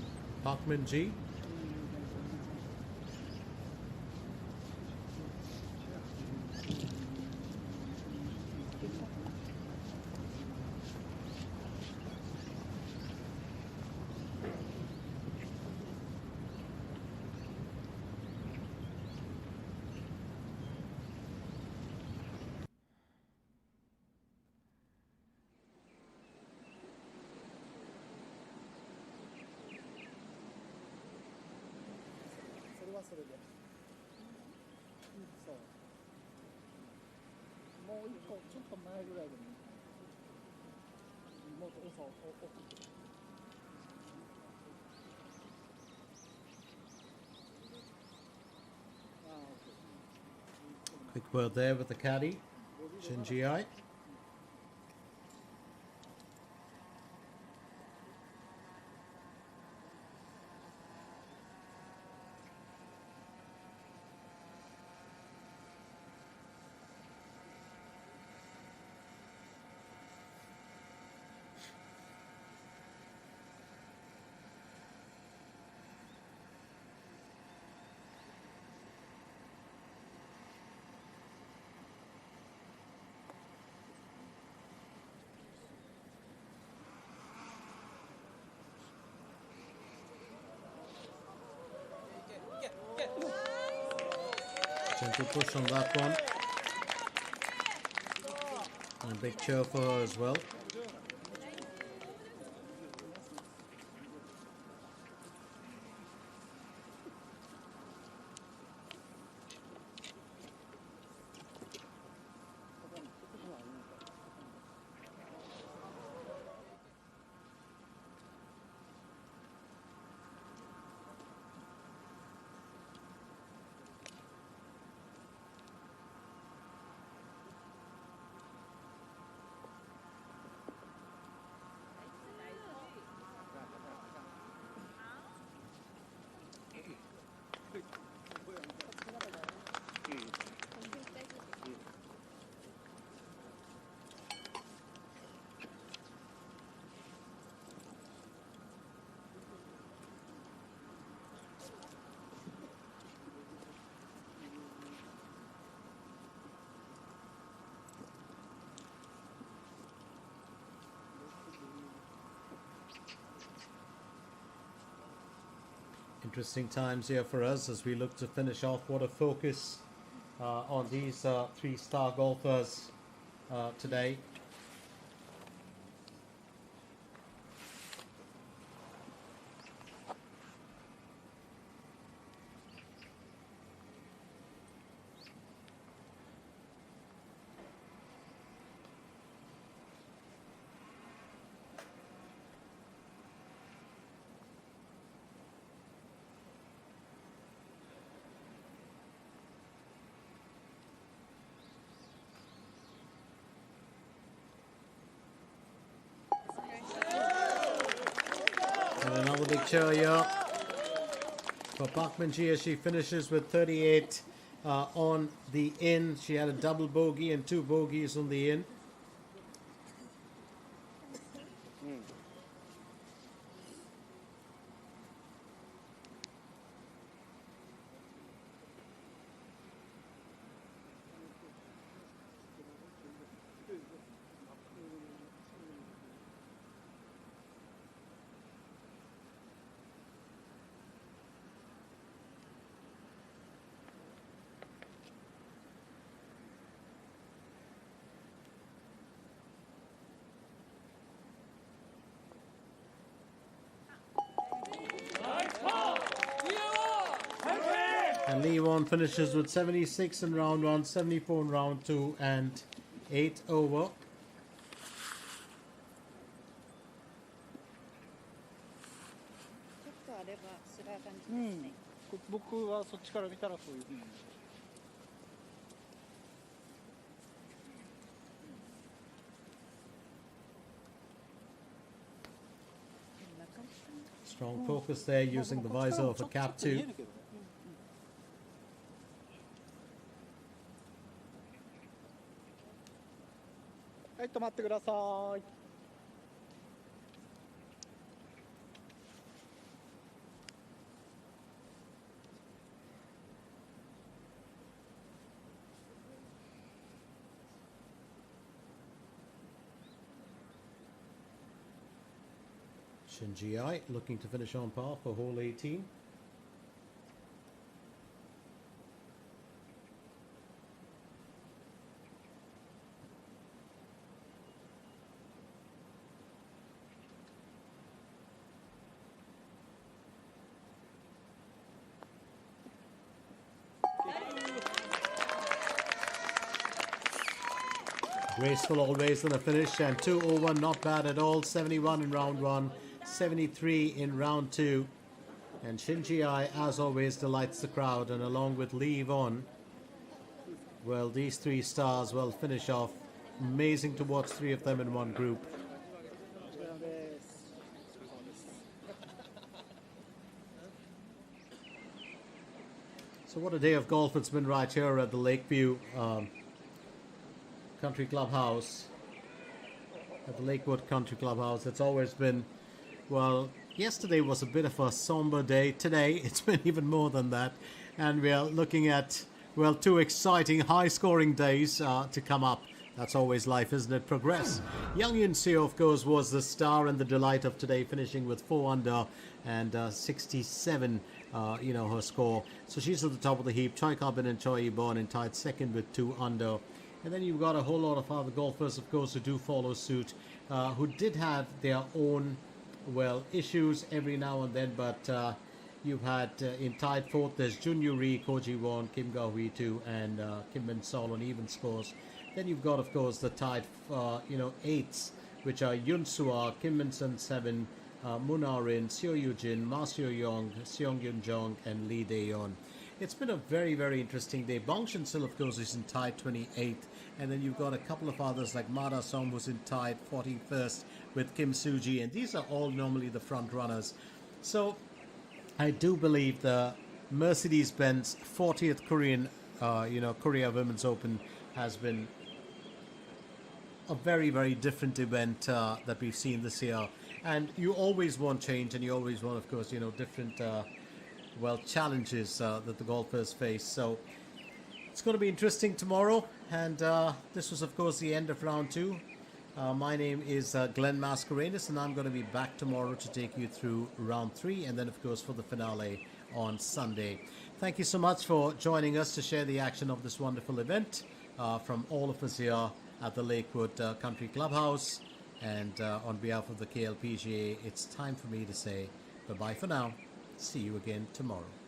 Parkman G. Quick word there with the caddy, Shinji. Gentle push on that one. And a big cheer for her as well. Interesting times here for us as we look to finish off. What a focus on these three-star golfers today. And another big cheer here for Parkman G as she finishes with 38 on the in. She had a double bogey and 2 bogeys on the in. And Lee Won finishes with 76 in round 1, 74 in round 2, and 8 over. 僕はそっちから見たらそういうふうに。Strong focus there using the visor of a cap 2. はい、止まってください。Shinji looking to finish on par for hole 18. Graceful always in the finish, and 2 over, not bad at all. 71 in round 1, 73 in round 2. And Shinji, as always, delights the crowd, and along with Lee Yvonne, well, these 3 stars will finish off. Amazing to watch 3 of them in one group. So what a day of golf it's been right here at the Lakeview Country Clubhouse, at the Lakewood Country Clubhouse. It's always been, well, yesterday was a bit of a somber day. Today it's been even more than that, and we are looking at, well, 2 exciting high-scoring days to come up. That's always life, isn't it? Progress. Young Yun Seo, of course, was the star and the delight of today, finishing with 4 under and 67, her score. So she's at the top of the heap. Choi Karbin and Choi Yibon in tied second with 2 under. And then you've got a whole lot of other golfers, of course, who do follow suit, who did have their own, well, issues every now and then. But you've had in tied 4th, there's Jun Yu Ri, Koji Won, Kim Ga Hui 2, and Kim Min Sol on even scores. Then you've got, of course, the tied, 8s, which are Yun Sua, Kim Min Sun 7, Moon Ah-rin, Seo Yu-jin, Ma Seo Yong, Seong Yun Jong, and Lee Dae-yeon. It's been a very, very interesting day. Bong Shin-sil, of course, is in tied 28th. And then you've got a couple of others like Ma Da-song, who's in tied 41st with Kim Soo-ji. And these are all normally the front runners. So I do believe the Mercedes-Benz 40th Korea Women's Open has been a very, very different event that we've seen this year. And you always want change, and you always want, of course, different challenges that the golfers face. So it's going to be interesting tomorrow. And this was, of course, the end of round 2. My name is Glenn Mascarenas, and I'm going to be back tomorrow to take you through round 3, and then, of course, for the finale on Sunday. Thank you so much for joining us to share the action of this wonderful event from all of us here at the Lakewood Country Clubhouse. And on behalf of the KLPGA, it's time for me to say bye-bye for now. See you again tomorrow.